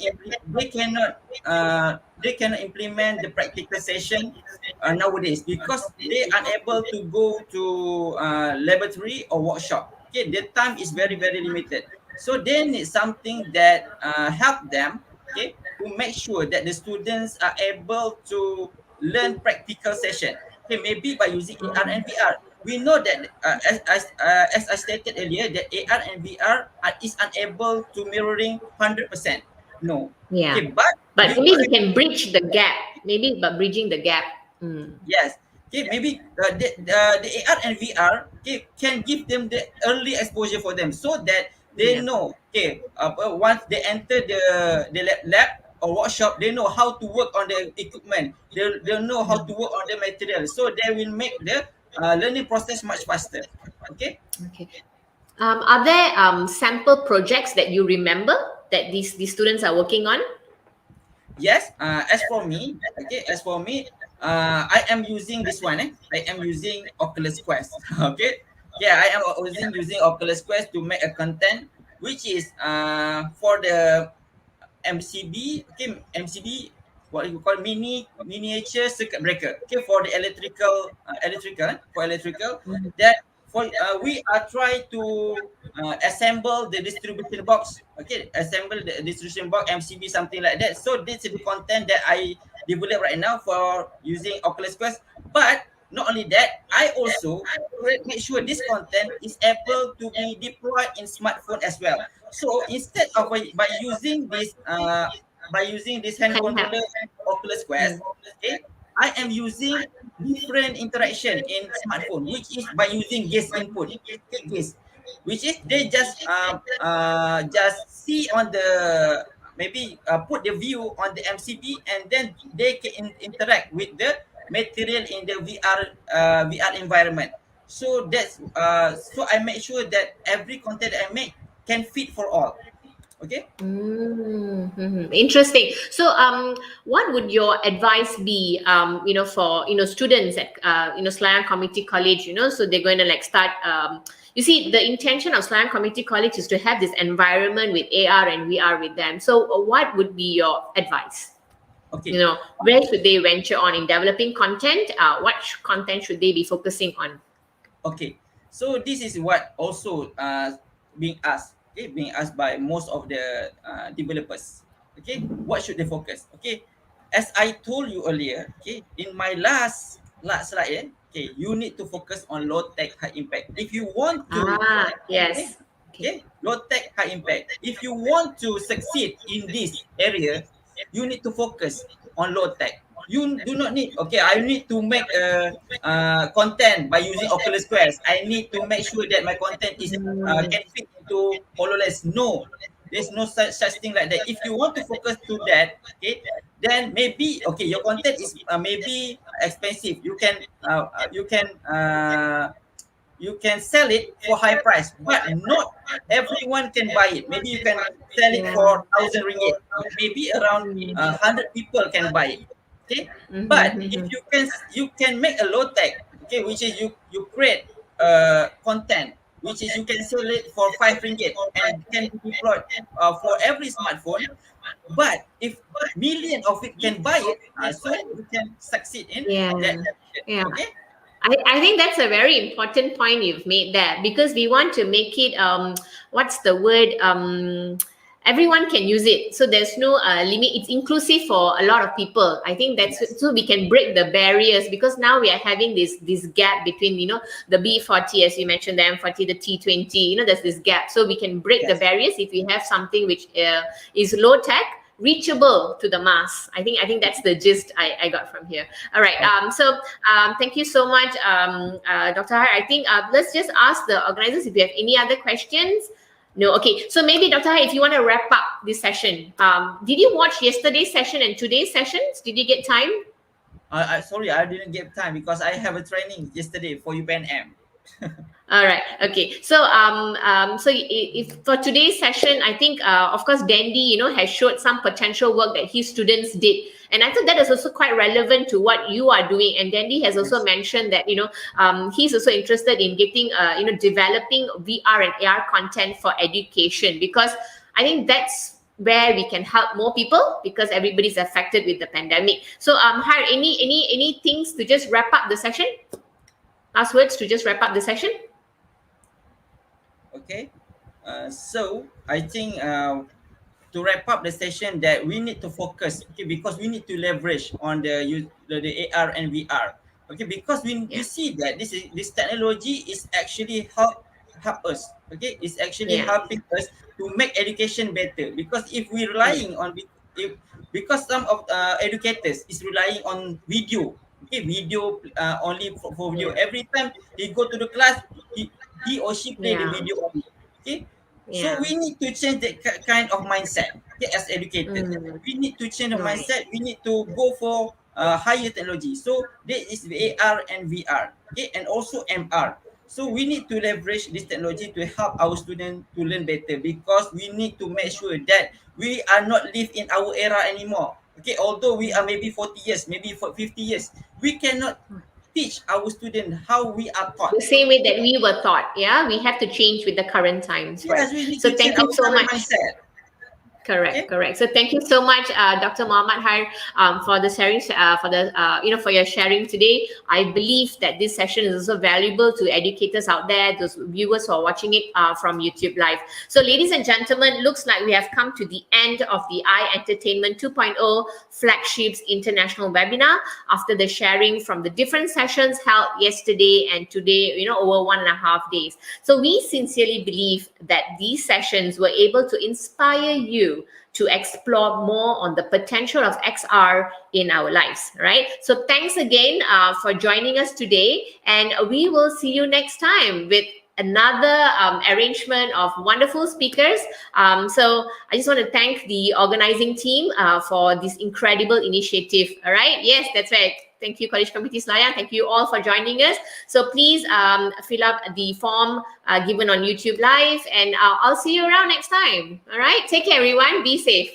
implement the practical session nowadays, because they are unable to go to laboratory or workshop. Okay, the time is very very limited. So they need something that help them, okay, to make sure that the students are able to learn practical session. Okay, maybe by using AR and VR. We know that as I stated earlier, that AR and VR is unable to mirroring 100%. No. Yeah. Okay, but But we maybe are, we can bridge the gap. Maybe by bridging the gap. yes. Okay, maybe the AR and VR, okay, can give them the early exposure for them, so that they Yeah. know, okay, once they enter the lab or workshop, they know how to work on the equipment. They'll know how to work on the material, so they will make the learning process much faster. Okay. Okay. Are there sample projects that you remember that these students are working on? Yes, as for me, okay, I am using this one. I am using Oculus Quest. Okay, yeah, I am using Oculus Quest to make a content which is for the MCB. Okay, MCB, what you call miniature circuit breaker. Okay, for the electrical, that for we are trying to assemble the distribution box. Okay, assemble the distribution box, MCB, something like that. So this is the content that I develop right now for using Oculus Quest. But not only that, I also make sure this content is able to be deployed in smartphone as well. So instead of by using this hand Handheld. controller Oculus Quest, okay, I am using different interaction in smartphone, which is by using gaze input. Okay, gaze, which is they just see on the maybe put the view on the MCB, and then they can interact with the material in the VR environment. So so I make sure that every content that I make can fit for all. Okay. Interesting. So, what would your advice be, for students at Selayang Community College? So they're going to like start. You see, the intention of Selayang Community College is to have this environment with AR and VR with them. So, what would be your advice? Okay. Where should they venture on in developing content? What content should they be focusing on? Okay. So this is what also being asked. Okay, being asked by most of the developers. Okay, what should they focus? Okay, as I told you earlier, okay, in my last slide, okay, you need to focus on low tech, high impact. If you want to, Yes. okay, low tech, high impact. If you want to succeed in this area, you need to focus on low tech. You do not need, okay, I need to make content by using Oculus Quest. I need to make sure that my content is can fit into HoloLens. No, there's no such thing like that. If you want to focus to that, okay, then maybe, okay, your content is maybe expensive. You can sell it for high price, but not everyone can buy it. Maybe you can sell it for 1,000 ringgit. Maybe around 100 people can buy it. Okay, but if you can make a low tech, okay, which is you create content, which is you can sell it for 5 ringgit and can be deployed for every smartphone. But if million of it can buy it, so you can succeed in that. Yeah. Okay. I think that's a very important point you've made there, because we want to make it what's the word, everyone can use it, so there's no limit. It's inclusive for a lot of people. I think that's so we can break the barriers, because now we are having this gap between the B40, as you mentioned, the M40, the T20. There's this gap, so we can break the barriers if we have something which is low tech, reachable to the mass. I think that's the gist I got from here. All right. So thank you so much, Dr. Har. I think let's just ask the organizers if you have any other questions. No. Okay. So maybe, Dr. Har, if you want to wrap up this session, did you watch yesterday's session and today's sessions? Did you get time? Sorry, I didn't get time because I have a training yesterday for UPNM. All right. Okay. So if for today's session, I think of course Dandy has showed some potential work that his students did, and I thought that is also quite relevant to what you are doing. And Dandy has also mentioned that he's also interested in getting developing VR and AR content for education, because I think that's where we can help more people, because everybody's affected with the pandemic. So Har, any things to just wrap up the session? Last words to just wrap up the session? Okay, so I think to wrap up the session, that we need to focus, okay, because we need to leverage on the AR and VR, okay, because you see that this technology is actually help us, okay, it's actually helping us to make education better. Because if we're relying on because some of educators is relying on video, okay, video only for video. Every time he go to the class, he or she play the video only. Okay, so we need to change that kind of mindset, okay, as educators. We need to change the mindset. We need to go for higher technology. So there is AR and VR, okay, and also MR. So we need to leverage this technology to help our students to learn better, because we need to make sure that we are not live in our era anymore. Okay, although we are maybe 40 years, maybe for 50 years, we cannot teach our students how we are taught. The same way that we were taught. Yeah, we have to change with the current times. Yes, right? we need So to thank change you so our much. mindset. Correct, Okay. correct. So thank you so much, Dr. Muhammad Har, for the sharing, for your sharing today. I believe that this session is also valuable to educators out there, those viewers who are watching it from YouTube Live. So, ladies and gentlemen, looks like we have come to the end of the Entertainment 2.0 Flagships International Webinar after the sharing from the different sessions held yesterday and today, over 1.5 days. So we sincerely believe that these sessions were able to inspire you to explore more on the potential of XR in our lives, right? So thanks again for joining us today, and we will see you next time with another arrangement of wonderful speakers. So I just want to thank the organizing team for this incredible initiative. All right, yes, that's right. Thank you, Kolej Komuniti Selayang. Thank you all for joining us. So please fill up the form given on YouTube Live, and I'll see you around next time. All right, take care, everyone. Be safe.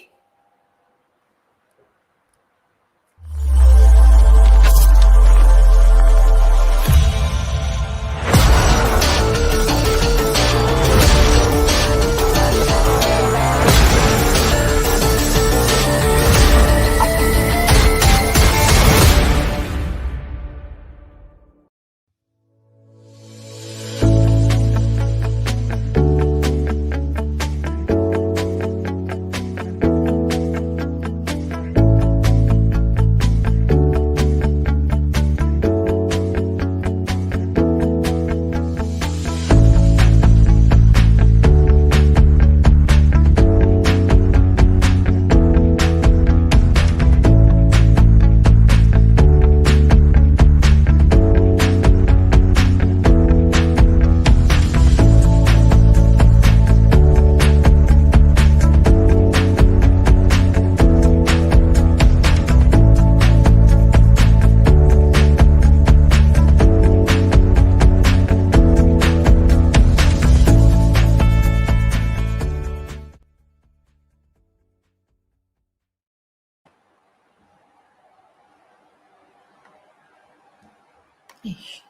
Ish.